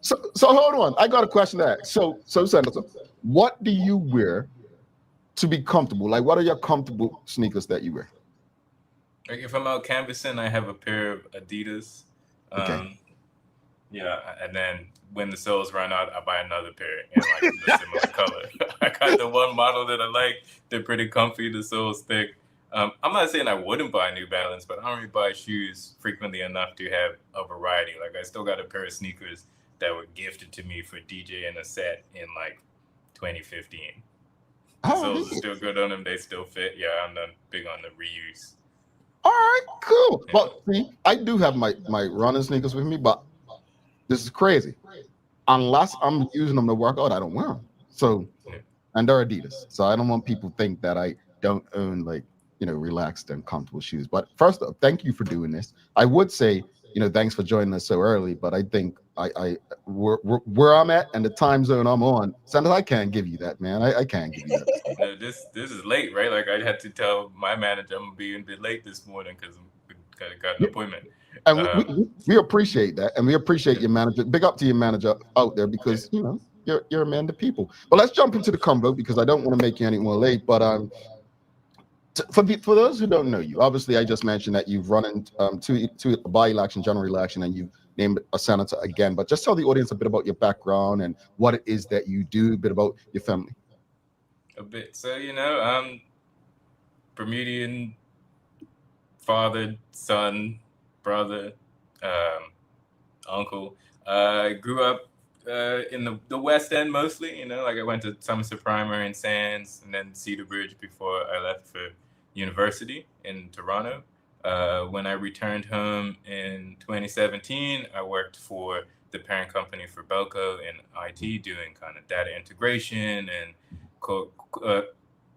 So hold on. I got a question to ask. So Senator, what do you wear to be comfortable? Like, what are your comfortable sneakers that you wear? Like, if I'm out canvassing, I have a pair of Adidas. Okay. Yeah, and then when the soles run out, I buy another pair in like a similar color. I got the one model that I like. They're pretty comfy. The sole's thick. I'm not saying I wouldn't buy New Balance, but I don't really buy shoes frequently enough to have a variety. Like, I still got a pair of sneakers that were gifted to me for DJing a set in like 2015. The soles are still good on them. They still fit. Yeah, I'm not big on the reuse. All right, cool. Yeah. Well, see, I do have my running sneakers with me, but this is crazy. Unless I'm using them to work out, I don't wear them. So, and they're Adidas. So I don't want people to think that I don't own like, relaxed and comfortable shoes. But first off, thank you for doing this. I would say, thanks for joining us so early, but I think where I'm at and the time zone I'm on, Senator, I can't give you that, man. I can't give you that. This is late, right? Like, I had to tell my manager I'm gonna be a bit late this morning because I got an appointment. And we appreciate that, and we appreciate your manager. Big up to your manager out there because you're a man to people. But let's jump into the convo because I don't want to make you any more late. But for those who don't know you, obviously I just mentioned that you've run into a by-election, general election, and you've named a senator again. But just tell the audience a bit about your background and what it is that you do, a bit about your family. A bit. So, Bermudian father, son, brother, uncle. I grew up in the West End mostly, like I went to Somerset Primary in Sands and then Cedar Bridge before I left for university in Toronto. When I returned home in 2017, I worked for the parent company for Belco in IT, doing kind of data integration and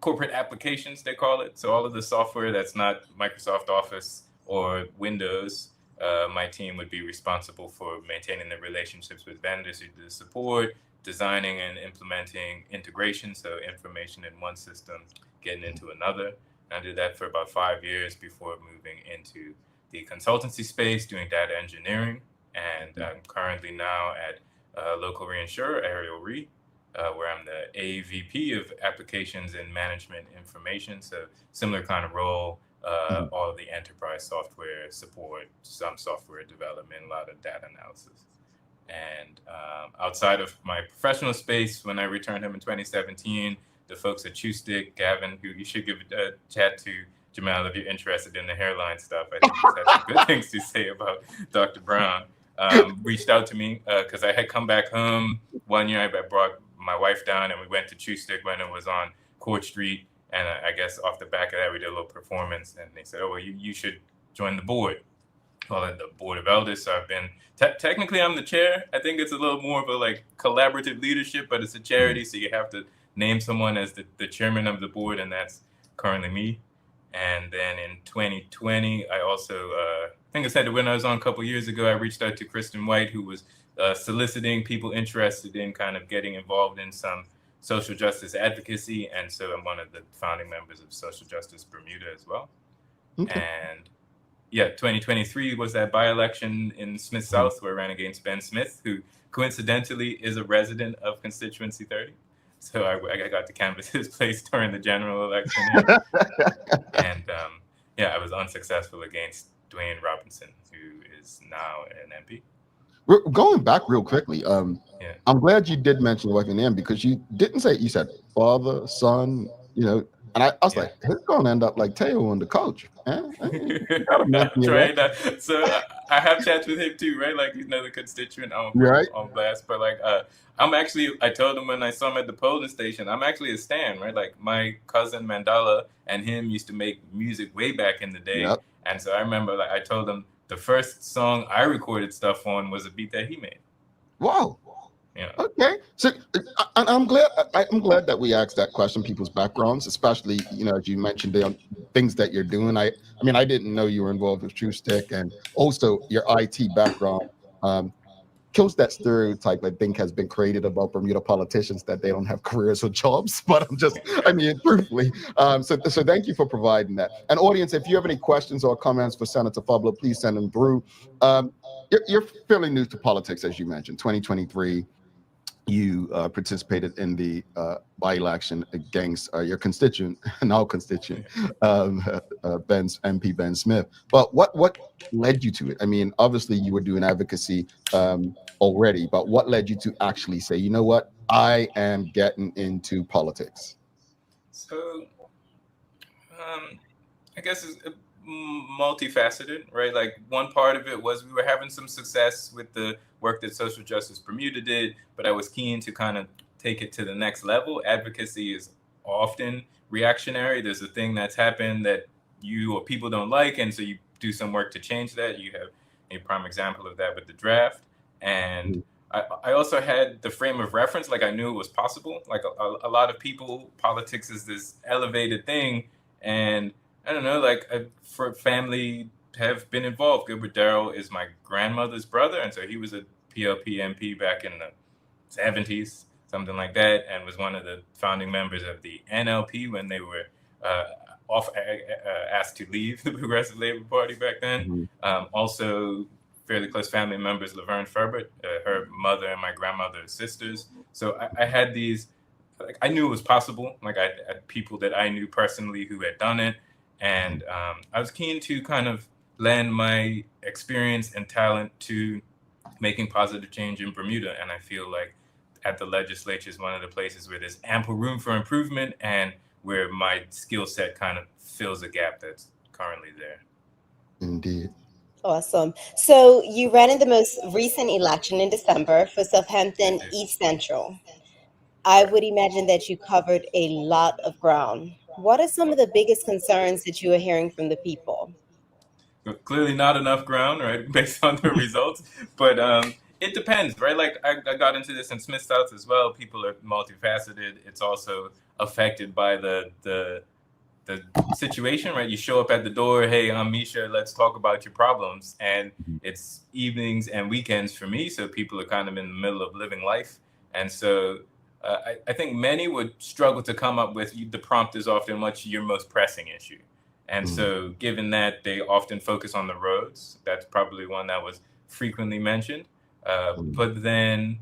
corporate applications, they call it. So all of the software that's not Microsoft Office or Windows, my team would be responsible for maintaining the relationships with vendors who do the support, designing and implementing integration, so information in one system getting into another. I did that for about 5 years before moving into the consultancy space, doing data engineering. And I'm currently now at a local reinsurer, Ariel Re, where I'm the AVP of Applications and Management Information. So similar kind of role, all of the enterprise software support, some software development, a lot of data analysis. And outside of my professional space, when I returned home in 2017, the folks at Chewstick, Gavin, who you should give a chat to, Jamal, if you're interested in the hairline stuff. I think he's had some good things to say about Dr. Brown. Reached out to me because I had come back home one year. I brought my wife down and we went to Chewstick when it was on Court Street. And I guess off the back of that, we did a little performance. And they said, oh, well, you should join the board. Well, at the board of elders, so I've been, technically I'm the chair. I think it's a little more of a like collaborative leadership, but it's a charity. So you have to name someone as the chairman of the board, and that's currently me. And then in 2020, I also, I think I said when I was on a couple years ago, I reached out to Kristen White, who was soliciting people interested in kind of getting involved in some social justice advocacy. And so I'm one of the founding members of Social Justice Bermuda as well. Okay. And yeah, 2023 was that by-election in Smith South where I ran against Ben Smith, who coincidentally is a resident of Constituency 30. So I got to canvass his place during the general election. And I was unsuccessful against Dwayne Robinson, who is now an MP. We're going back real quickly. I'm glad you did mention working in because you didn't say, you said father, son, and I was like, he's going to end up like Teo on the coach. I'm trying that. So I have chats with him too, right? Like he's another constituent. I won't put him on blast, but like I told him when I saw him at the polling station, I'm actually a stan, right? Like my cousin Mandela and him used to make music way back in the day. And so I remember like I told him the first song I recorded stuff on was a beat that he made. Wow. Yeah. Okay. So I'm glad that we asked that question, people's backgrounds, especially, as you mentioned, the things that you're doing. I mean, I didn't know you were involved with TrueStick, and also your IT background kills that stereotype I think has been created about Bermuda politicians that they don't have careers or jobs. But truthfully. So thank you for providing that. And audience, if you have any questions or comments for Senator Fubler, please send them through. You're fairly new to politics, as you mentioned. 2023, you participated in the by-election against your constituent, now constituent, MP Ben Smith. But what led you to it? I mean, obviously you were doing advocacy already, but what led you to actually say, you know what, I am getting into politics? So, I guess it's multifaceted, right? Like one part of it was we were having some success with the work that Social Justice Bermuda did, but I was keen to kind of take it to the next level. Advocacy is often reactionary. There's a thing that's happened that you or people don't like, and so you do some work to change that. You have a prime example of that with the draft. And I also had the frame of reference, like I knew it was possible. Like a lot of people, politics is this elevated thing, and I don't know, like for family have been involved. Gilbert Darrell is my grandmother's brother, and so he was a PLP MP back in the 70s, something like that, and was one of the founding members of the NLP when they were asked to leave the Progressive Labor Party back then. Also, fairly close family members, Laverne Ferbert, her mother and my grandmother are sisters. So I had these, like I knew it was possible. Like I had people that I knew personally who had done it. And I was keen to kind of lend my experience and talent to making positive change in Bermuda. And I feel like at the legislature is one of the places where there's ample room for improvement and where my skill set kind of fills a gap that's currently there. Indeed. Awesome. So you ran in the most recent election in December for Southampton East Central. I would imagine that you covered a lot of ground. What are some of the biggest concerns that you are hearing from the people? Clearly not enough ground, right, based on the results. But it depends, right? Like I got into this in Smith South as well. People are multifaceted. It's also affected by the situation, right? You show up at the door, hey, I'm Mischa, let's talk about your problems. And it's evenings and weekends for me. So people are kind of in the middle of living life. And so I think many would struggle to come up with the prompt is often what's your most pressing issue. And so given that they often focus on the roads, that's probably one that was frequently mentioned. But then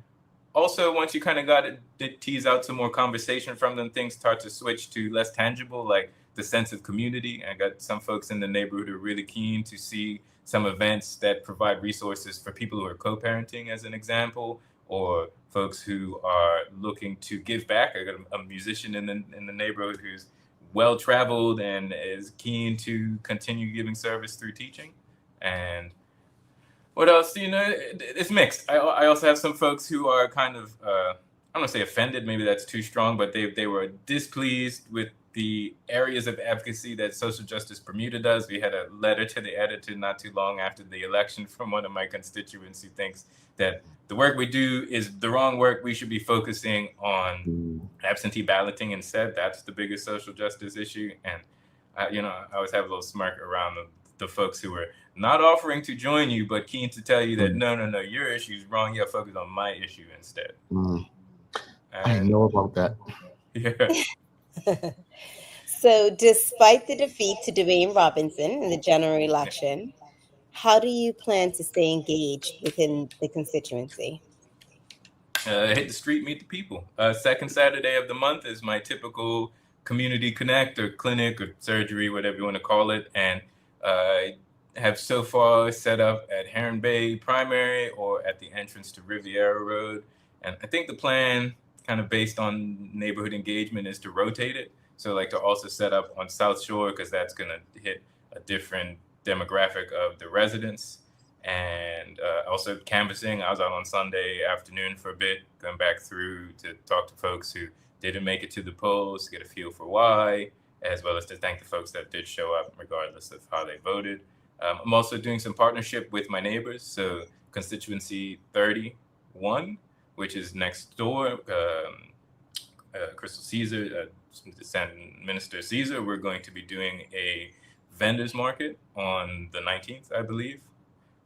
also once you kind of got it, tease out some more conversation from them, things start to switch to less tangible, like the sense of community. I got some folks in the neighborhood who are really keen to see some events that provide resources for people who are co-parenting, as an example, or folks who are looking to give back. I got a musician in the neighborhood who's well-traveled and is keen to continue giving service through teaching. And what else? It's mixed. I also have some folks who are kind of, I don't want to say offended, maybe that's too strong, but they were displeased with the areas of advocacy that Social Justice Bermuda does. We had a letter to the editor not too long after the election from one of my constituents who thinks that the work we do is the wrong work. We should be focusing on absentee balloting instead. That's the biggest social justice issue. And, I always have a little smirk around the folks who were not offering to join you, but keen to tell you that, no, your issue is wrong. You have to focus on my issue instead. I know about that. Yeah. So despite the defeat to Dwayne Robinson in the general election, how do you plan to stay engaged within the constituency? Hit the street, meet the people. Second Saturday of the month is my typical community connect or clinic or surgery, whatever you want to call it. And I have so far set up at Heron Bay Primary or at the entrance to Riviera Road. And I think the plan, kind of based on neighborhood engagement, is to rotate it. So like to also set up on South Shore, because that's going to hit a different demographic of the residents. And also canvassing. I was out on Sunday afternoon for a bit, going back through to talk to folks who didn't make it to the polls, get a feel for why, as well as to thank the folks that did show up regardless of how they voted. I'm also doing some partnership with my neighbors. So Constituency 31, which is next door, Crystal Caesar, Minister Caesar, we're going to be doing a vendors market on the 19th, I believe.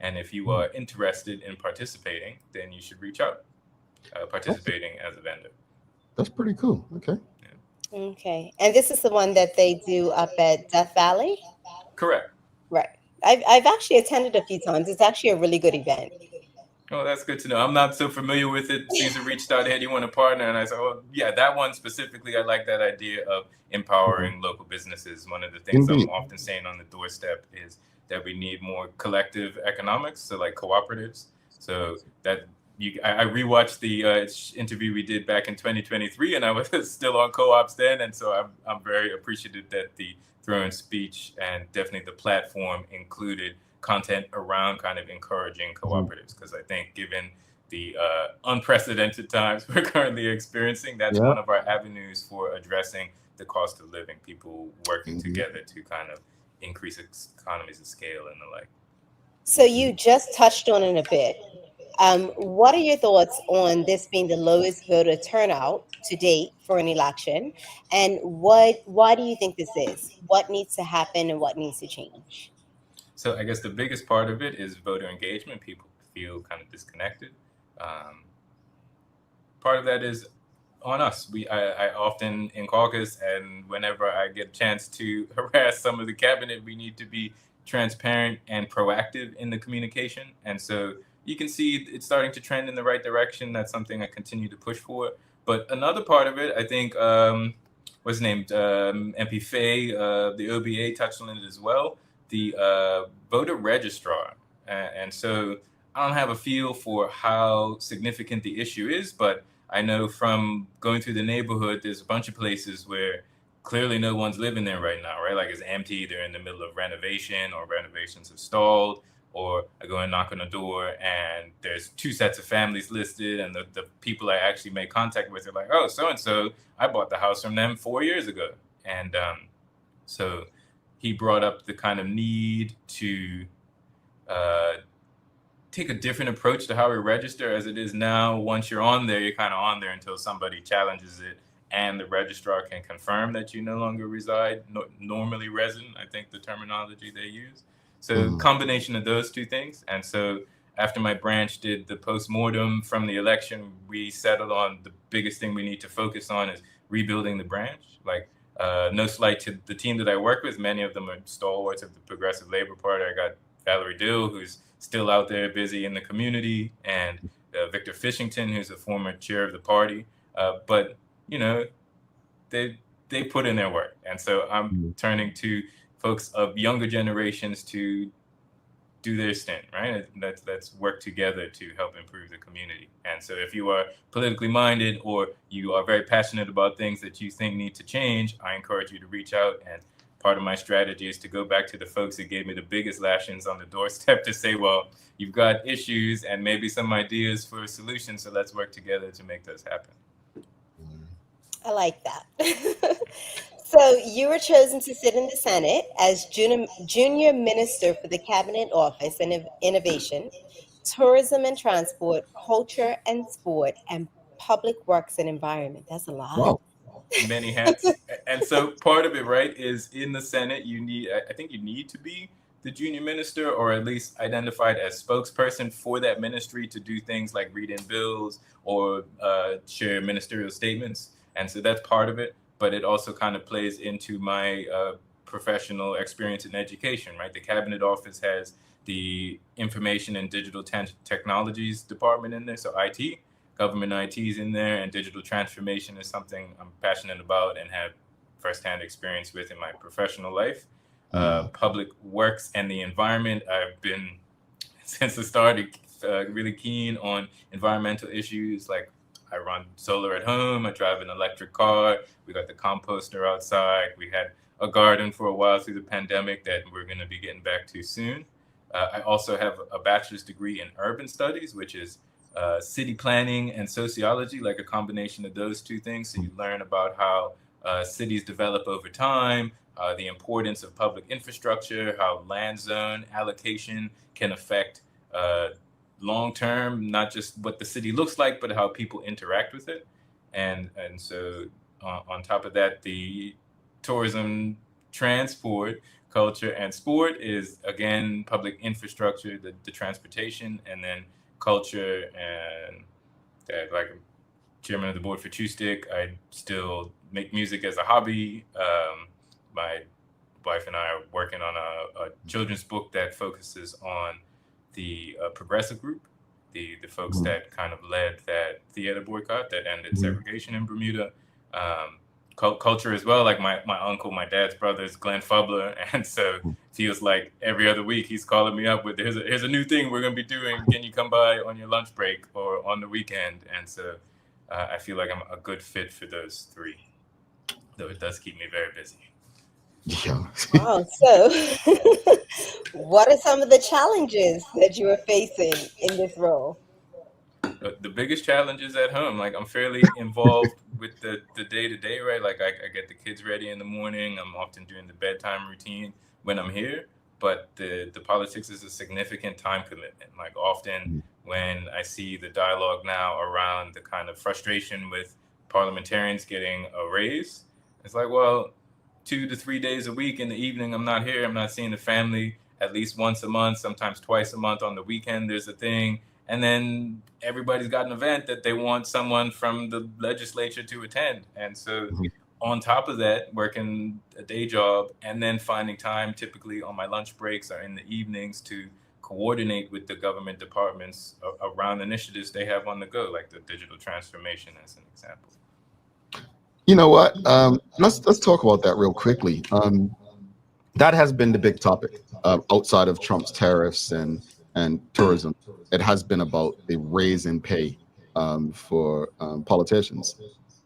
And if you are interested in participating, then you should reach out, participating as a vendor. That's pretty cool. Okay. Yeah. Okay. And this is the one that they do up at Death Valley? Correct. Right. I've actually attended a few times. It's actually a really good event. Oh, that's good to know. I'm not so familiar with it. Caesar reached out, hey, do you want a partner? And I said, well, yeah, that one specifically, I like that idea of empowering local businesses. One of the things I'm often saying on the doorstep is that we need more collective economics, so like cooperatives. So that I rewatched the interview we did back in 2023, and I was still on co-ops then. And so I'm very appreciative that the throwing speech and definitely the platform included content around kind of encouraging cooperatives, because I think given the unprecedented times we're currently experiencing, that's one of our avenues for addressing the cost of living, people working together to kind of increase economies of scale and the like. So you just touched on it a bit. What are your thoughts on this being the lowest voter turnout to date for an election? And why do you think this is? What needs to happen and what needs to change? So I guess the biggest part of it is voter engagement. People feel kind of disconnected. Part of that is on us. I often in caucus, and whenever I get a chance to harass some of the cabinet, we need to be transparent and proactive in the communication. And so you can see it's starting to trend in the right direction. That's something I continue to push for. But another part of it, I think, what's his name, MP Faye, the OBA touched on it as well, the voter registrar. And so I don't have a feel for how significant the issue is, but I know from going through the neighborhood, there's a bunch of places where clearly no one's living there right now, right? Like it's empty, they're in the middle of renovation or renovations have stalled, or I go and knock on the door and there's 2 sets of families listed, and the people I actually make contact with are like, oh, so-and-so, I bought the house from them 4 years ago. And so he brought up the kind of need to take a different approach to how we register. As it is now, once you're on there, you're kind of on there until somebody challenges it and the registrar can confirm that you no longer reside, normally resident, I think the terminology they use. So combination of those 2 things. And so after my branch did the postmortem from the election, we settled on the biggest thing we need to focus on is rebuilding the branch. Like no slight to the team that I work with, many of them are stalwarts of the Progressive Labor Party. I got Valerie Dill, who's still out there busy in the community, and Victor Fishington, who's a former chair of the party. But, you know, they put in their work. And so I'm turning to folks of younger generations to do their stint, right? Let's work together to help improve the community. And so if you are politically minded or you are very passionate about things that you think need to change, I encourage you to reach out. And part of my strategy is to go back to the folks who gave me the biggest lashings on the doorstep to say, well, you've got issues and maybe some ideas for solutions, so let's work together to make those happen. I like that. So you were chosen to sit in the Senate as junior minister for the Cabinet Office and Innovation, Tourism and Transport, Culture and Sport, and Public Works and Environment. That's a lot. Wow. Many hats. And so part of it, right, is in the Senate, I think you need to be the junior minister, or at least identified as spokesperson for that ministry to do things like read in bills or share ministerial statements. And so that's part of it. But it also kind of plays into my professional experience in education, right? The Cabinet Office has the Information and Digital Technologies Department in there, so IT. Government IT is in there, and digital transformation is something I'm passionate about and have firsthand experience with in my professional life. public works and the environment. I've been, since the start, really keen on environmental issues. Like, I run solar at home, I drive an electric car, we got the composter outside, we had a garden for a while through the pandemic that we're going to be getting back to soon. I also have a bachelor's degree in urban studies, which is city planning and sociology, like a combination of those two things. So you learn about how cities develop over time, the importance of public infrastructure, how land zone allocation can affect long-term, not just what the city looks like, but how people interact with it. And so on top of that, the tourism, transport, culture, and sport is, again, public infrastructure, the transportation, and then culture. And that, like chairman of the board for True Stick, I still make music as a hobby. My wife and I are working on a children's book that focuses on the progressive group, the folks that kind of led that theater boycott that ended segregation in Bermuda. Culture as well, like my uncle, my dad's brother is Glenn Fubler, and so feels like every other week he's calling me up with here's a new thing we're going to be doing, can you come by on your lunch break or on the weekend? And so I feel like I'm a good fit for those three, though it does keep me very busy. Yeah. Wow. So, what are some of the challenges that you are facing in this role? The biggest challenge is at home. Like, I'm fairly involved with the day-to-day, right? Like, I get the kids ready in the morning. I'm often doing the bedtime routine when I'm here. But the politics is a significant time commitment. Like, often when I see the dialogue now around the kind of frustration with parliamentarians getting a raise, it's like, well, 2 to 3 days a week in the evening, I'm not here. I'm not seeing the family at least once a month, sometimes twice a month. On the weekend, there's a thing. And then everybody's got an event that they want someone from the legislature to attend. And so on top of that, working a day job and then finding time, typically on my lunch breaks or in the evenings, to coordinate with the government departments around initiatives they have on the go, like the digital transformation as an example. You know what? Let's talk about that real quickly. That has been the big topic outside of Trump's tariffs and tourism. It has been about the raise in pay for politicians.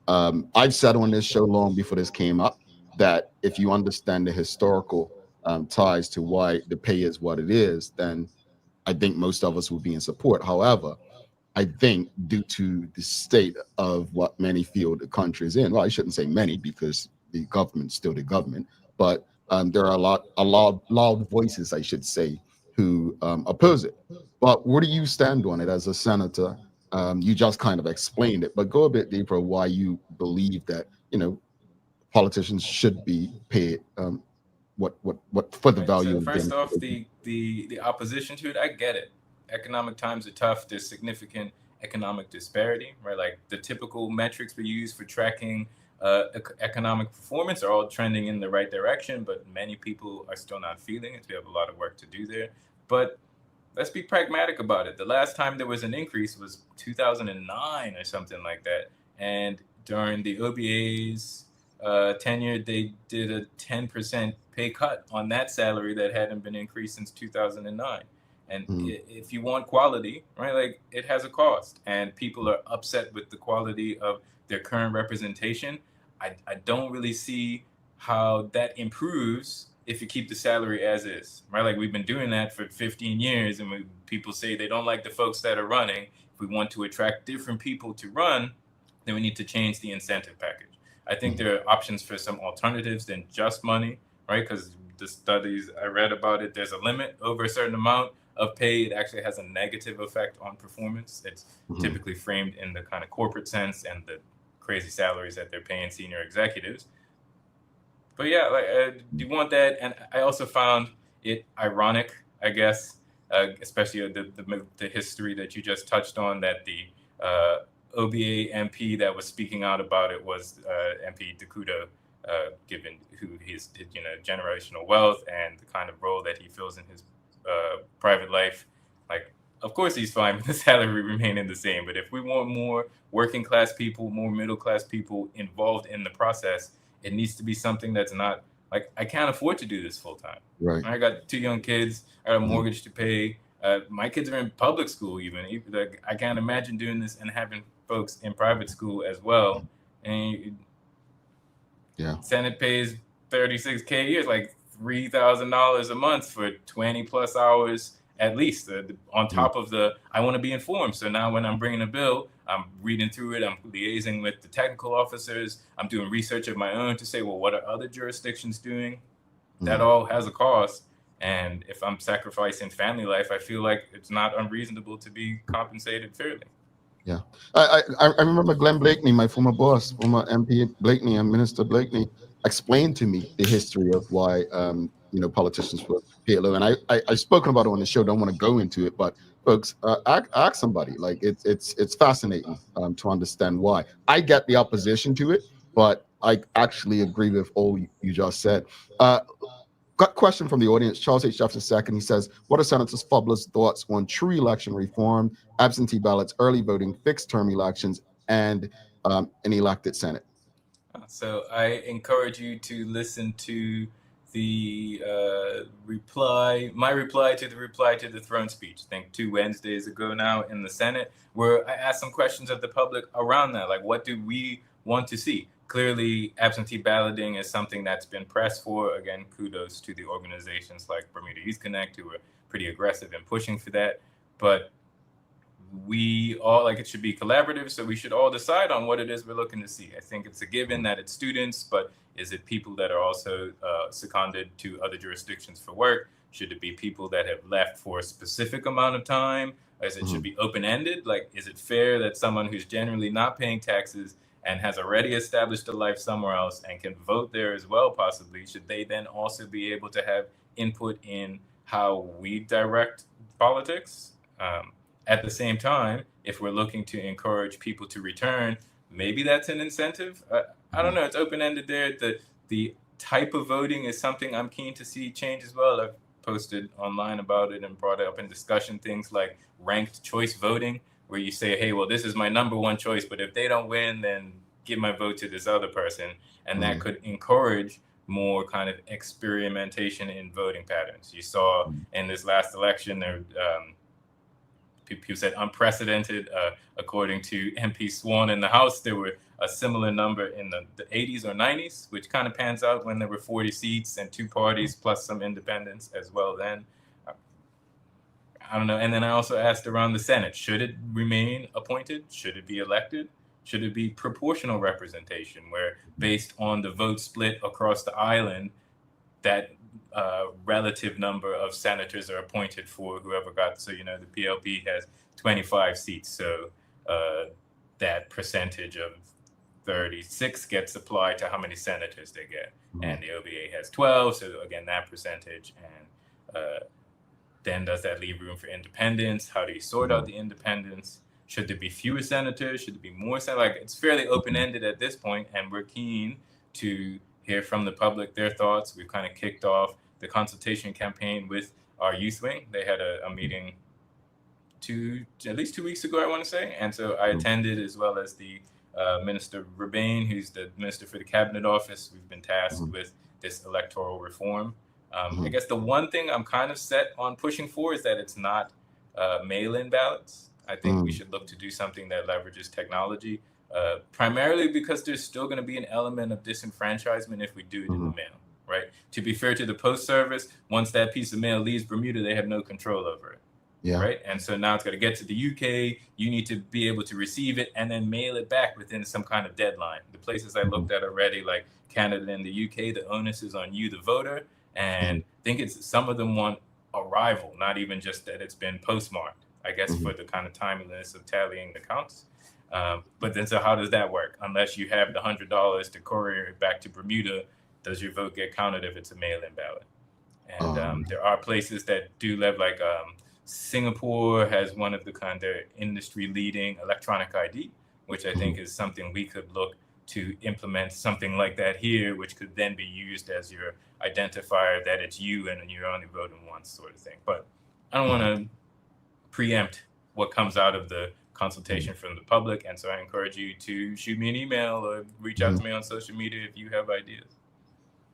I've said on this show long before this came up that if you understand the historical ties to why the pay is what it is, then I think most of us would be in support. However, I think due to the state of what many feel the country is in, well, I shouldn't say many because the government's still the government, but there are a lot loud voices, I should say, who oppose it. But where do you stand on it as a senator? You just kind of explained it, but go a bit deeper why you believe that, politicians should be paid what for the value. So first off, the opposition to it, I get it. Economic times are tough. There's significant economic disparity, right? Like, the typical metrics we use for tracking economic performance are all trending in the right direction, but many people are still not feeling it. We have a lot of work to do there. But let's be pragmatic about it. The last time there was an increase was 2009 or something like that. And during the OBA's tenure, they did a 10% pay cut on that salary that hadn't been increased since 2009. And if you want quality, right, like, it has a cost, and people are upset with the quality of their current representation. I don't really see how that improves if you keep the salary as is, right? Like, we've been doing that for 15 years, and people say they don't like the folks that are running. If we want to attract different people to run, then we need to change the incentive package. I think there are options for some alternatives than just money, right? Because the studies I read about it, there's a limit over a certain amount of pay. It actually has a negative effect on performance. It's typically framed in the kind of corporate sense and the crazy salaries that they're paying senior executives. But yeah, like, you want that. And I also found it ironic, I guess, especially the history that you just touched on, that the OBA MP that was speaking out about it was MP Dakuda, given who his generational wealth and the kind of role that he fills in his private life. Like, of course he's fine with the salary remaining the same, but if we want more working class people, more middle class people involved in the process, it needs to be something that's not like, I can't afford to do this full time. Right. I got 2 young kids. I got a mortgage to pay. My kids are in public school even. Like, I can't imagine doing this and having folks in private school as well. And Senate pays $36K a year, like $3,000 a month for 20 plus hours at least, on top of I want to be informed. So now when I'm bringing a bill, I'm reading through it, I'm liaising with the technical officers, I'm doing research of my own to say, well, what are other jurisdictions doing? That all has a cost. And if I'm sacrificing family life, I feel like it's not unreasonable to be compensated fairly. Yeah, I remember Glenn Blakeney, my former boss, former MP Blakeney and Minister Blakeney, explained to me the history of why politicians were PLO, and I've spoken about it on the show. Don't want to go into it, but folks, ask somebody. Like it's fascinating to understand why. I get the opposition to it, but I actually agree with all you just said. Got a question from the audience. Charles H. Jefferson II. He says, what are Senator Fubler's thoughts on true election reform, absentee ballots, early voting, fixed term elections, and an elected Senate? So I encourage you to listen to the my reply to the throne speech, I think 2 Wednesdays ago now in the Senate, where I asked some questions of the public around that. Like, what do we want to see? Clearly, absentee balloting is something that's been pressed for. Again, kudos to the organizations like Bermuda Youth Connect, who are pretty aggressive in pushing for that. But we all, it should be collaborative, so we should all decide on what it is we're looking to see. I think it's a given that it's students, but is it people that are also seconded to other jurisdictions for work? Should it be people that have left for a specific amount of time? As it should be open-ended? Like, is it fair that someone who's generally not paying taxes and has already established a life somewhere else and can vote there as well, possibly, should they then also be able to have input in how we direct politics? At the same time, if we're looking to encourage people to return, maybe that's an incentive. I don't know. It's open-ended there. The type of voting is something I'm keen to see change as well. I've posted online about it and brought it up in discussion, things like ranked choice voting, where you say, hey, well, this is my number one choice, but if they don't win, then give my vote to this other person. And that could encourage more kind of experimentation in voting patterns. You saw in this last election, there people said unprecedented. According to MP Swan in the House, there were a similar number in the 80s or 90s, which kind of pans out when there were 40 seats and 2 parties plus some independents as well then. I don't know. And then I also asked around the Senate, should it remain appointed? Should it be elected? Should it be proportional representation, where based on the vote split across the island, that relative number of senators are appointed for whoever got, so, the PLP has 25 seats. So that percentage of 36 gets applied to how many senators they get. And the OBA has 12. So again, that percentage. And then does that leave room for independents? How do you sort out the independents? Should there be fewer senators? Should there be more senators? It's fairly open-ended at this point, and we're keen to hear from the public their thoughts. We've kind of kicked off the consultation campaign with our youth wing. They had a meeting at least 2 weeks ago, I want to say. And so I attended, as well as the Minister Rebane, who's the Minister for the Cabinet Office. We've been tasked with this electoral reform. I guess the one thing I'm kind of set on pushing for is that it's not mail-in ballots. I think we should look to do something that leverages technology, primarily because there's still going to be an element of disenfranchisement if we do it in the mail, right? To be fair to the post service, once that piece of mail leaves Bermuda, they have no control over it, right? And so now it's got to get to the UK. You need to be able to receive it and then mail it back within some kind of deadline. The places I looked at already, like Canada and the UK, the onus is on you, the voter. And I think some of them want arrival, not even just that it's been postmarked, I guess, for the kind of timeliness of tallying the counts. But then, so how does that work? Unless you have the $100 to courier it back to Bermuda, does your vote get counted if it's a mail-in ballot? And there are places that do live, like Singapore has one of the kind of industry-leading electronic ID, which I think is something we could look to implement something like that here, which could then be used as your identifier that it's you and you're only voting once, sort of thing. But I don't want to preempt what comes out of the consultation from the public, and so I encourage you to shoot me an email or reach out to me on social media if you have ideas.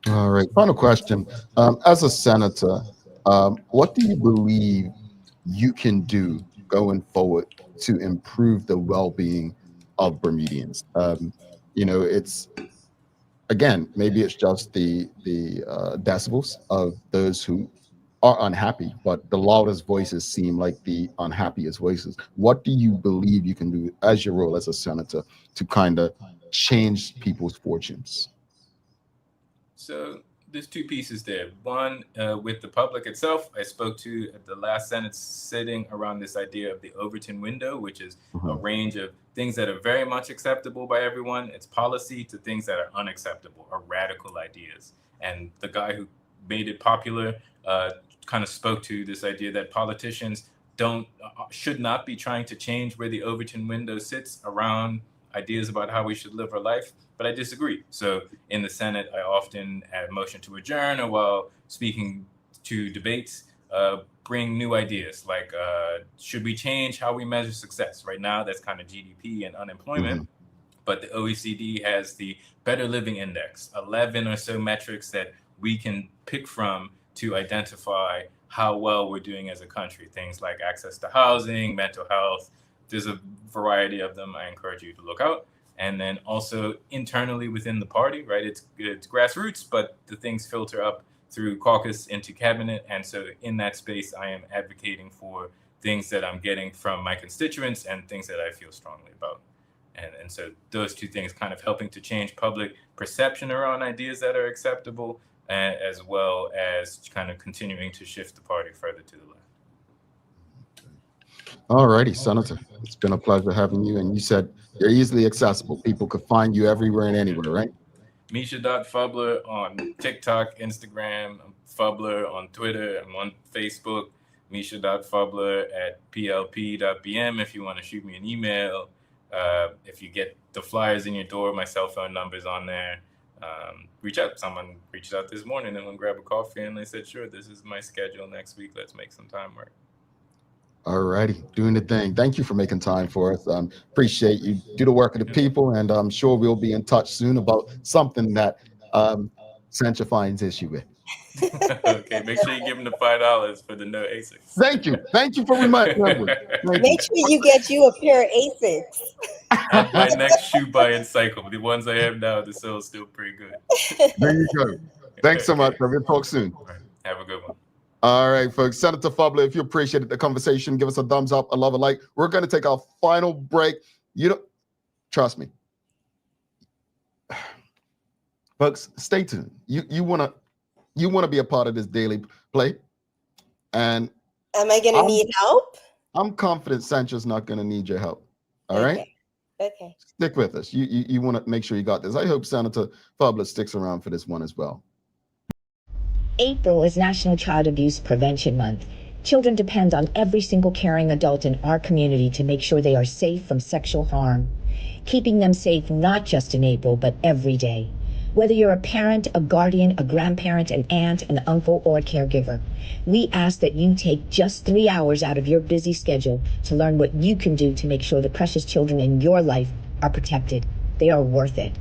All right. Final question. As a senator, what do you believe you can do going forward to improve the well-being of Bermudians? It's again, maybe it's just the decibels of those who are unhappy, but the loudest voices seem like the unhappiest voices. What do you believe you can do as your role as a senator to kind of change people's fortunes? So there's two pieces there. One, with the public itself, I spoke to at the last Senate sitting around this idea of the Overton window, which is a range of things that are very much acceptable by everyone. It's policy to things that are unacceptable or radical ideas. And the guy who made it popular kind of spoke to this idea that politicians should not be trying to change where the Overton window sits around ideas about how we should live our life, but I disagree. So in the Senate, I often add a motion to adjourn, or while speaking to debates, bring new ideas like, should we change how we measure success? Right now, that's kind of GDP and unemployment, but the OECD has the Better Living Index, 11 or so metrics that we can pick from to identify how well we're doing as a country. Things like access to housing, mental health. There's a variety of them. I encourage you to look out. And then also internally within the party, right? It's grassroots, but the things filter up through caucus into cabinet. And so in that space, I am advocating for things that I'm getting from my constituents and things that I feel strongly about. And so those two things kind of helping to change public perception around ideas that are acceptable, as well as kind of continuing to shift the party further to the left. All righty, Senator. It's been a pleasure having you. And you said you're easily accessible. People could find you everywhere and anywhere, right? Mischa.Fubler on TikTok, Instagram, Fubler on Twitter. I'm on Facebook. Mischa.Fubler at plp.bm if you want to shoot me an email. If you get the flyers in your door, my cell phone number's on there. Reach out. Someone reached out this morning and went grab a coffee, and they said, sure, this is my schedule next week. Let's make some time work. All righty, doing the thing. Thank you for making time for us. Appreciate you. Do the work of the people, and I'm sure we'll be in touch soon about something that Sancha finds issue with. Okay, make sure you give them the $5 for the no ASICs. Thank you. Thank you for reminding me. Make sure you get you a pair of ASICs. My next shoe buying cycle. The ones I have now, the sale's still pretty good. There you go. Thanks so much. We'll talk soon. Have a good one. All right, folks. Senator Fubler, if you appreciated the conversation, give us a thumbs up, a love, a like. We're going to take our final break. Trust me. Folks, stay tuned. You want to be a part of this daily play. And am I going to need help? I'm confident Sancha's not going to need your help. All right? Okay. Stick with us. You want to make sure you got this. I hope Senator Fubler sticks around for this one as well. April is National Child Abuse Prevention Month. Children depend on every single caring adult in our community to make sure they are safe from sexual harm. Keeping them safe not just in April, but every day. Whether you're a parent, a guardian, a grandparent, an aunt, an uncle, or a caregiver, we ask that you take just 3 hours out of your busy schedule to learn what you can do to make sure the precious children in your life are protected. They are worth it.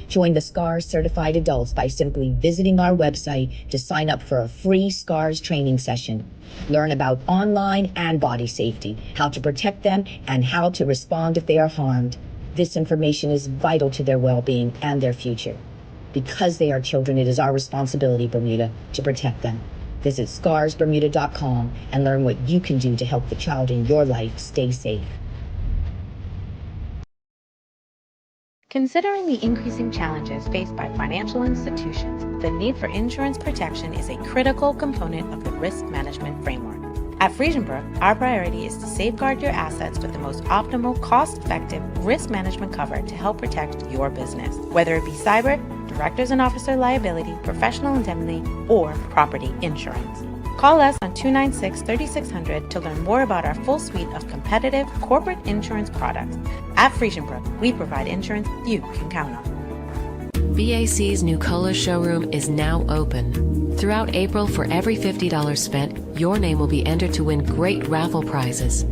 Join the SCARS certified adults by simply visiting our website to sign up for a free SCARS training session. Learn about online and body safety, how to protect them, and how to respond if they are harmed. This information is vital to their well-being and their future. Because they are children, it is our responsibility, Bermuda, to protect them. Visit scarsbermuda.com and learn what you can do to help the child in your life stay safe. Considering the increasing challenges faced by financial institutions, the need for insurance protection is a critical component of the risk management framework. At Friesenbrook, our priority is to safeguard your assets with the most optimal, cost-effective risk management cover to help protect your business, whether it be cyber, directors and officer liability, professional indemnity, or property insurance. Call us on 296-3600 to learn more about our full suite of competitive corporate insurance products. At Friesenbrook, we provide insurance you can count on. BAC's new Cola showroom is now open. Throughout April, for every $50 spent, your name will be entered to win great raffle prizes.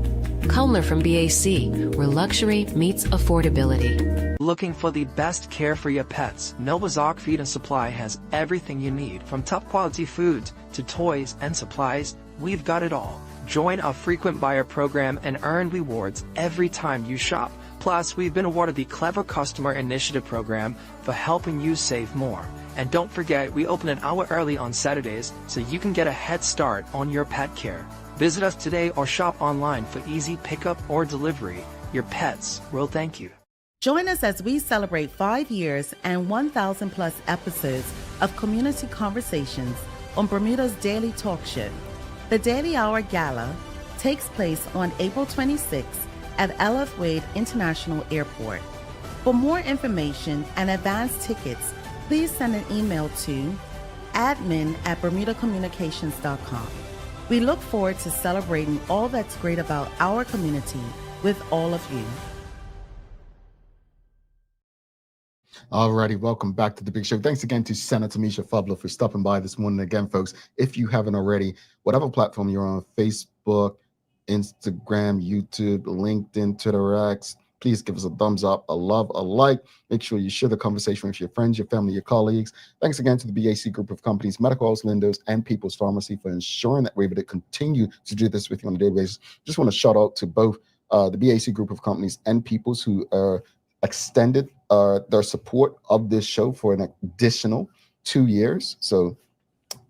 Kumler from BAC, where luxury meets affordability. Looking for the best care for your pets? Nova's Ark Feed and Supply has everything you need, from top quality foods to toys and supplies. We've got it all. Join our frequent buyer program and earn rewards every time you shop. Plus, we've been awarded the Clever Customer Initiative program for helping you save more. And don't forget, we open an hour early on Saturdays so you can get a head start on your pet care. Visit us today or shop online for easy pickup or delivery. Your pets will thank you. Join us as we celebrate 5 years and 1,000 plus episodes of community conversations on Bermuda's daily talk show. The Daily Hour Gala takes place on April 26th at LF Wade International Airport. For more information and advance tickets, please send an email to admin@bermudacommunications.com. We look forward to celebrating all that's great about our community with all of you. Alrighty, welcome back to the Big Show. Thanks again to Senator Mischa Fubler for stopping by this morning. Again, folks, if you haven't already, whatever platform you're on, Facebook, Instagram, YouTube, LinkedIn, Twitter X, please give us a thumbs up, a love, a like. Make sure you share the conversation with your friends, your family, your colleagues. Thanks again to the BAC group of companies, Medical House Lindos, and People's Pharmacy for ensuring that we're able to continue to do this with you on a daily basis. Just want to shout out to both the BAC group of companies and People's who extended their support of this show for an additional 2 years. So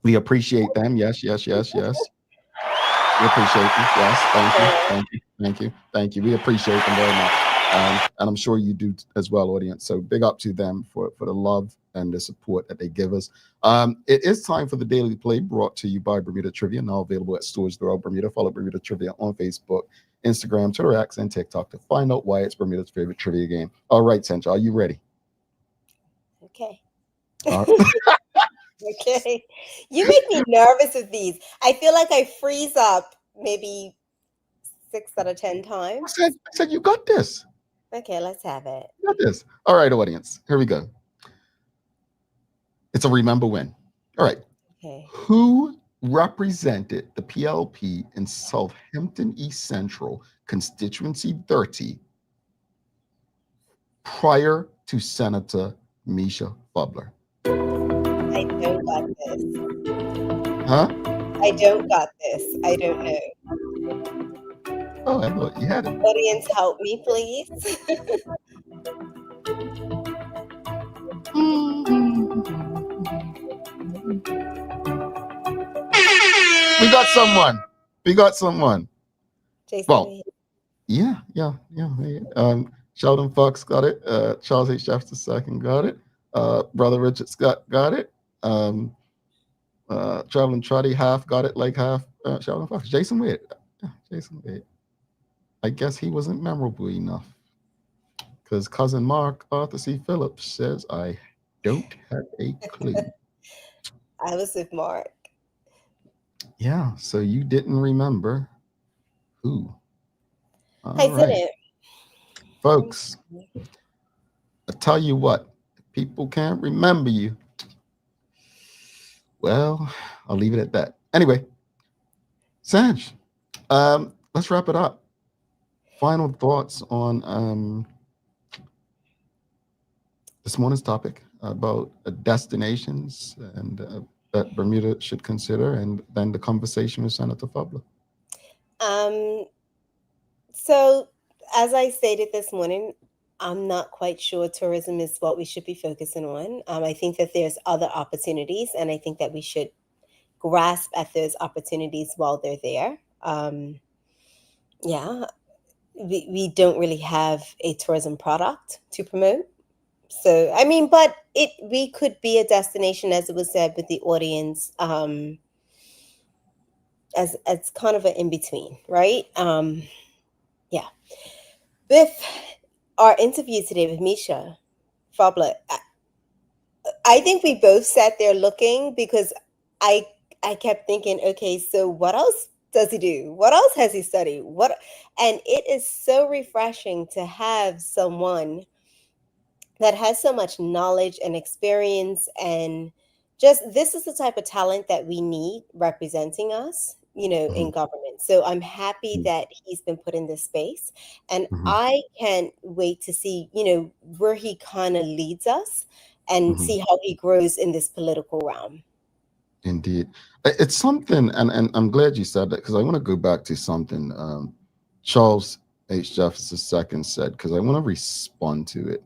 we appreciate them. Yes, yes, yes, yes. We appreciate them. Yes, thank you, thank you, thank you, thank you. We appreciate them very much. And I'm sure you do as well, audience. So big up to them for the love and the support that they give us. It is time for the Daily Play, brought to you by Bermuda Trivia, now available at stores throughout Bermuda. Follow Bermuda Trivia on Facebook, Instagram, Twitter X, and TikTok to find out why it's Bermuda's favorite trivia game. All right, Sancha, are you ready? Okay. All right. Okay. You make me nervous with these. I feel like I freeze up maybe 6 out of 10 times. I said you got this. Okay, let's have it. You got this. All right, audience. Here we go. It's a remember when. All right. Okay. Who represented the PLP in Southampton East Central Constituency 30 prior to Senator Mischa Fubler? I don't got this. Huh? I don't got this. I don't know. Oh, I thought you had it. Audience, help me, please. We got someone. We got someone. Jason, well, yeah. Sheldon Fox got it. Charles H. Jefferson II got it. Brother Richard Scott got it. Traveling Trotty half got it, like half. Sheldon Fox. Jason Wade. Jason Wade. I guess he wasn't memorable enough because cousin Mark Arthur C. Phillips says I don't have a clue. I was with Mark. Yeah, so you didn't remember who? All I right. didn't. Folks, I tell you what, if people can't remember you, well, I'll leave it at that. Anyway, Sanj, let's wrap it up. Final thoughts on this morning's topic about destinations and that Bermuda should consider, and then the conversation with Senator Fubler. So, as I stated this morning, I'm not quite sure tourism is what we should be focusing on. I think that there's other opportunities, and I think that we should grasp at those opportunities while they're there. We don't really have a tourism product to promote. So, I mean, but we could be a destination, as it was said, with the audience, as kind of an in-between, right? Yeah. With our interview today with Mischa Fubler, I think we both sat there looking, because I kept thinking, okay, so what else does he do? What else has he studied? And it is so refreshing to have someone that has so much knowledge and experience, and just this is the type of talent that we need representing us, in government. So I'm happy that he's been put in this space, and I can't wait to see, where he kind of leads us and see how he grows in this political realm. Indeed. It's something, and I'm glad you said that, because I want to go back to something Charles H. Jefferson II said, because I want to respond to it.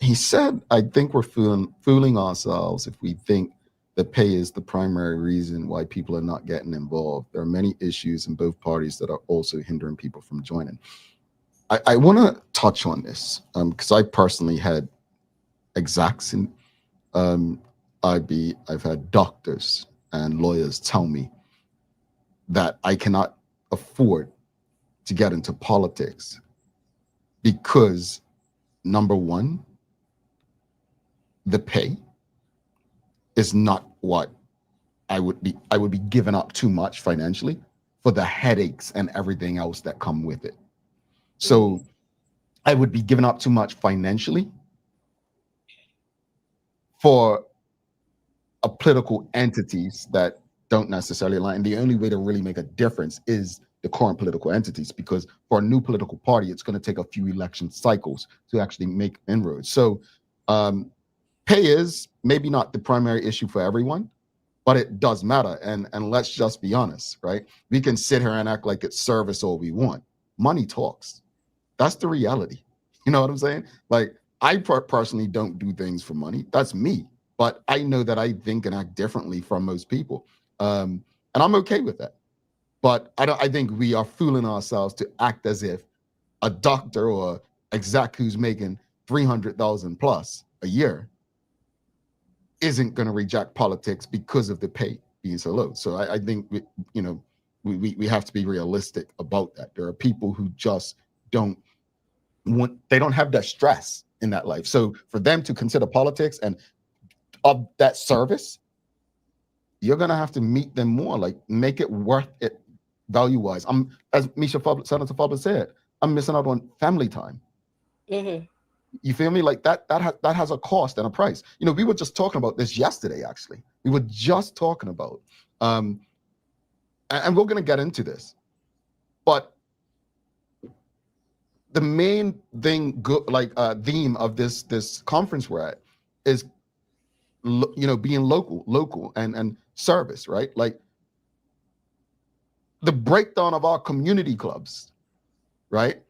He said, I think we're fooling ourselves if we think that pay is the primary reason why people are not getting involved. There are many issues in both parties that are also hindering people from joining. I want to touch on this because I personally had execs in I've had doctors and lawyers tell me that I cannot afford to get into politics because, number one, the pay is not what I would be giving up too much financially for the headaches and everything else that come with it. So I would be giving up too much financially for political entities that don't necessarily align. And the only way to really make a difference is the current political entities, because for a new political party, it's going to take a few election cycles to actually make inroads. So pay is maybe not the primary issue for everyone, but it does matter. And let's just be honest, right? We can sit here and act like it's service all we want. Money talks. That's the reality. You know what I'm saying? Like, I personally don't do things for money. That's me. But I know that I think and act differently from most people. And I'm okay with that. But I think we are fooling ourselves to act as if a doctor or exec who's making $300,000 plus a year isn't going to reject politics because of the pay being so low. So I think we have to be realistic about that. There are people who just don't have that stress in that life. So for them to consider politics and of that service, you're going to have to meet them more, like make it worth it value-wise. As Senator Fubler said, I'm missing out on family time. You feel me? Like that has a cost and a price. We were just talking about this yesterday, actually. We were just talking about, and we're going to get into this, but the main thing, theme of this conference we're at is, being local and service, right? Like the breakdown of our community clubs, right?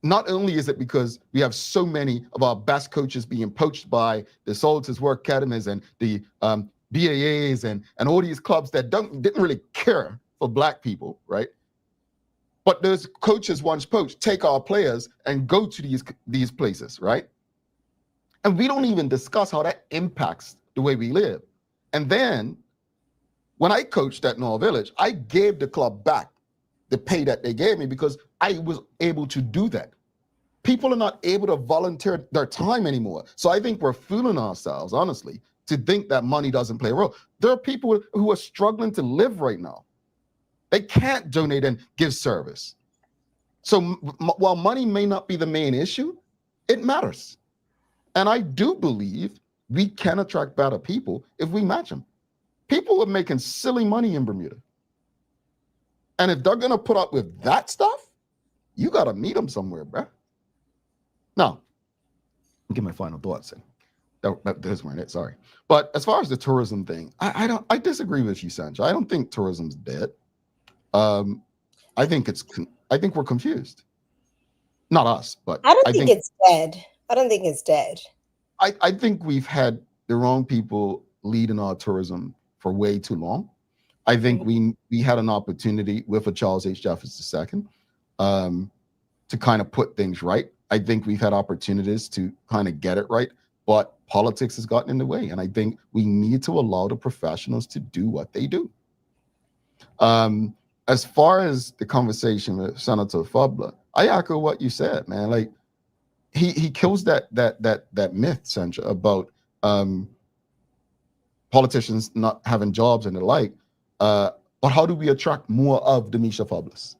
Not only is it because we have so many of our best coaches being poached by the Soldiers Work Academies and the BAAs and all these clubs that didn't really care for Black people, right? But those coaches once poached take our players and go to these places, right? And we don't even discuss how that impacts the way we live. And then when I coached at North Village, I gave the club back the pay that they gave me because I was able to do that. People are not able to volunteer their time anymore. So I think we're fooling ourselves, honestly, to think that money doesn't play a role. There are people who are struggling to live right now. They can't donate and give service. So while money may not be the main issue, it matters. And I do believe we can attract better people if we match them. People are making silly money in Bermuda. And if they're going to put up with that stuff, you got to meet them somewhere, bro. Now, I'll give my final thoughts in. Those weren't it, sorry. But as far as the tourism thing, I disagree with you, Sancho. I don't think tourism's dead. I think we're confused. Not us, but I don't think it's dead. I don't think it's dead. I think we've had the wrong people leading our tourism for way too long. I think we had an opportunity with a Charles H. Jefferson II to kind of put things right. I think we've had opportunities to kind of get it right, but politics has gotten in the way. And I think we need to allow the professionals to do what they do. As far as the conversation with Senator Fubler, I echo what you said, man. Like he kills that myth, Sancho, about politicians not having jobs and the like. But how do we attract more of the Mischa Fublers?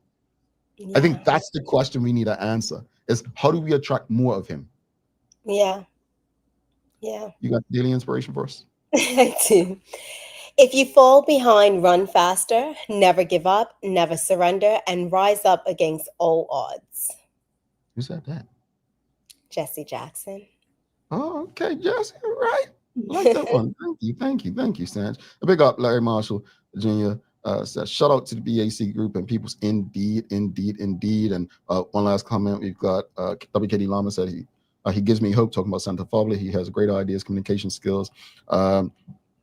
Yeah. I think that's the question we need to answer, is how do we attract more of him? Yeah. You got daily inspiration for us? I do. If you fall behind, run faster, never give up, never surrender, and rise up against all odds. Who said that? Jesse Jackson. Oh, okay, Jesse, right. Like that one. Thank you, Sanj. A big up, Larry Marshall, Virginia. Says, shout out to the BAC group and people's indeed. And one last comment, we've got WKD Lama said he gives me hope talking about Santa Fabula. He has great ideas, communication skills.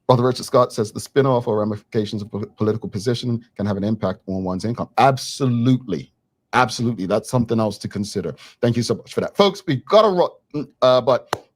Brother Richard Scott says the spin-off or ramifications of political position can have an impact on one's income. Absolutely. That's something else to consider. Thank you so much for that. Folks, we got to run, but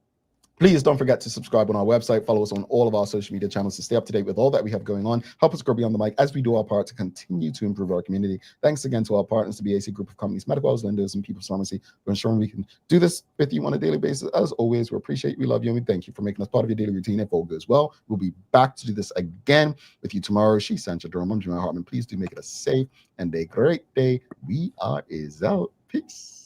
please don't forget to subscribe on our website. Follow us on all of our social media channels to stay up to date with all that we have going on. Help us grow beyond the mic as we do our part to continue to improve our community. Thanks again to our partners, the BAC Group of Companies, Medical House Lenders, and People's Pharmacy for ensuring we can do this with you on a daily basis. As always, we appreciate you, we love you, and we thank you for making us part of your daily routine. If all goes well, we'll be back to do this again with you tomorrow. She's Sancha Durham. I'm Jamal Hartman. Please do make it a safe and a great day. We are out. Peace.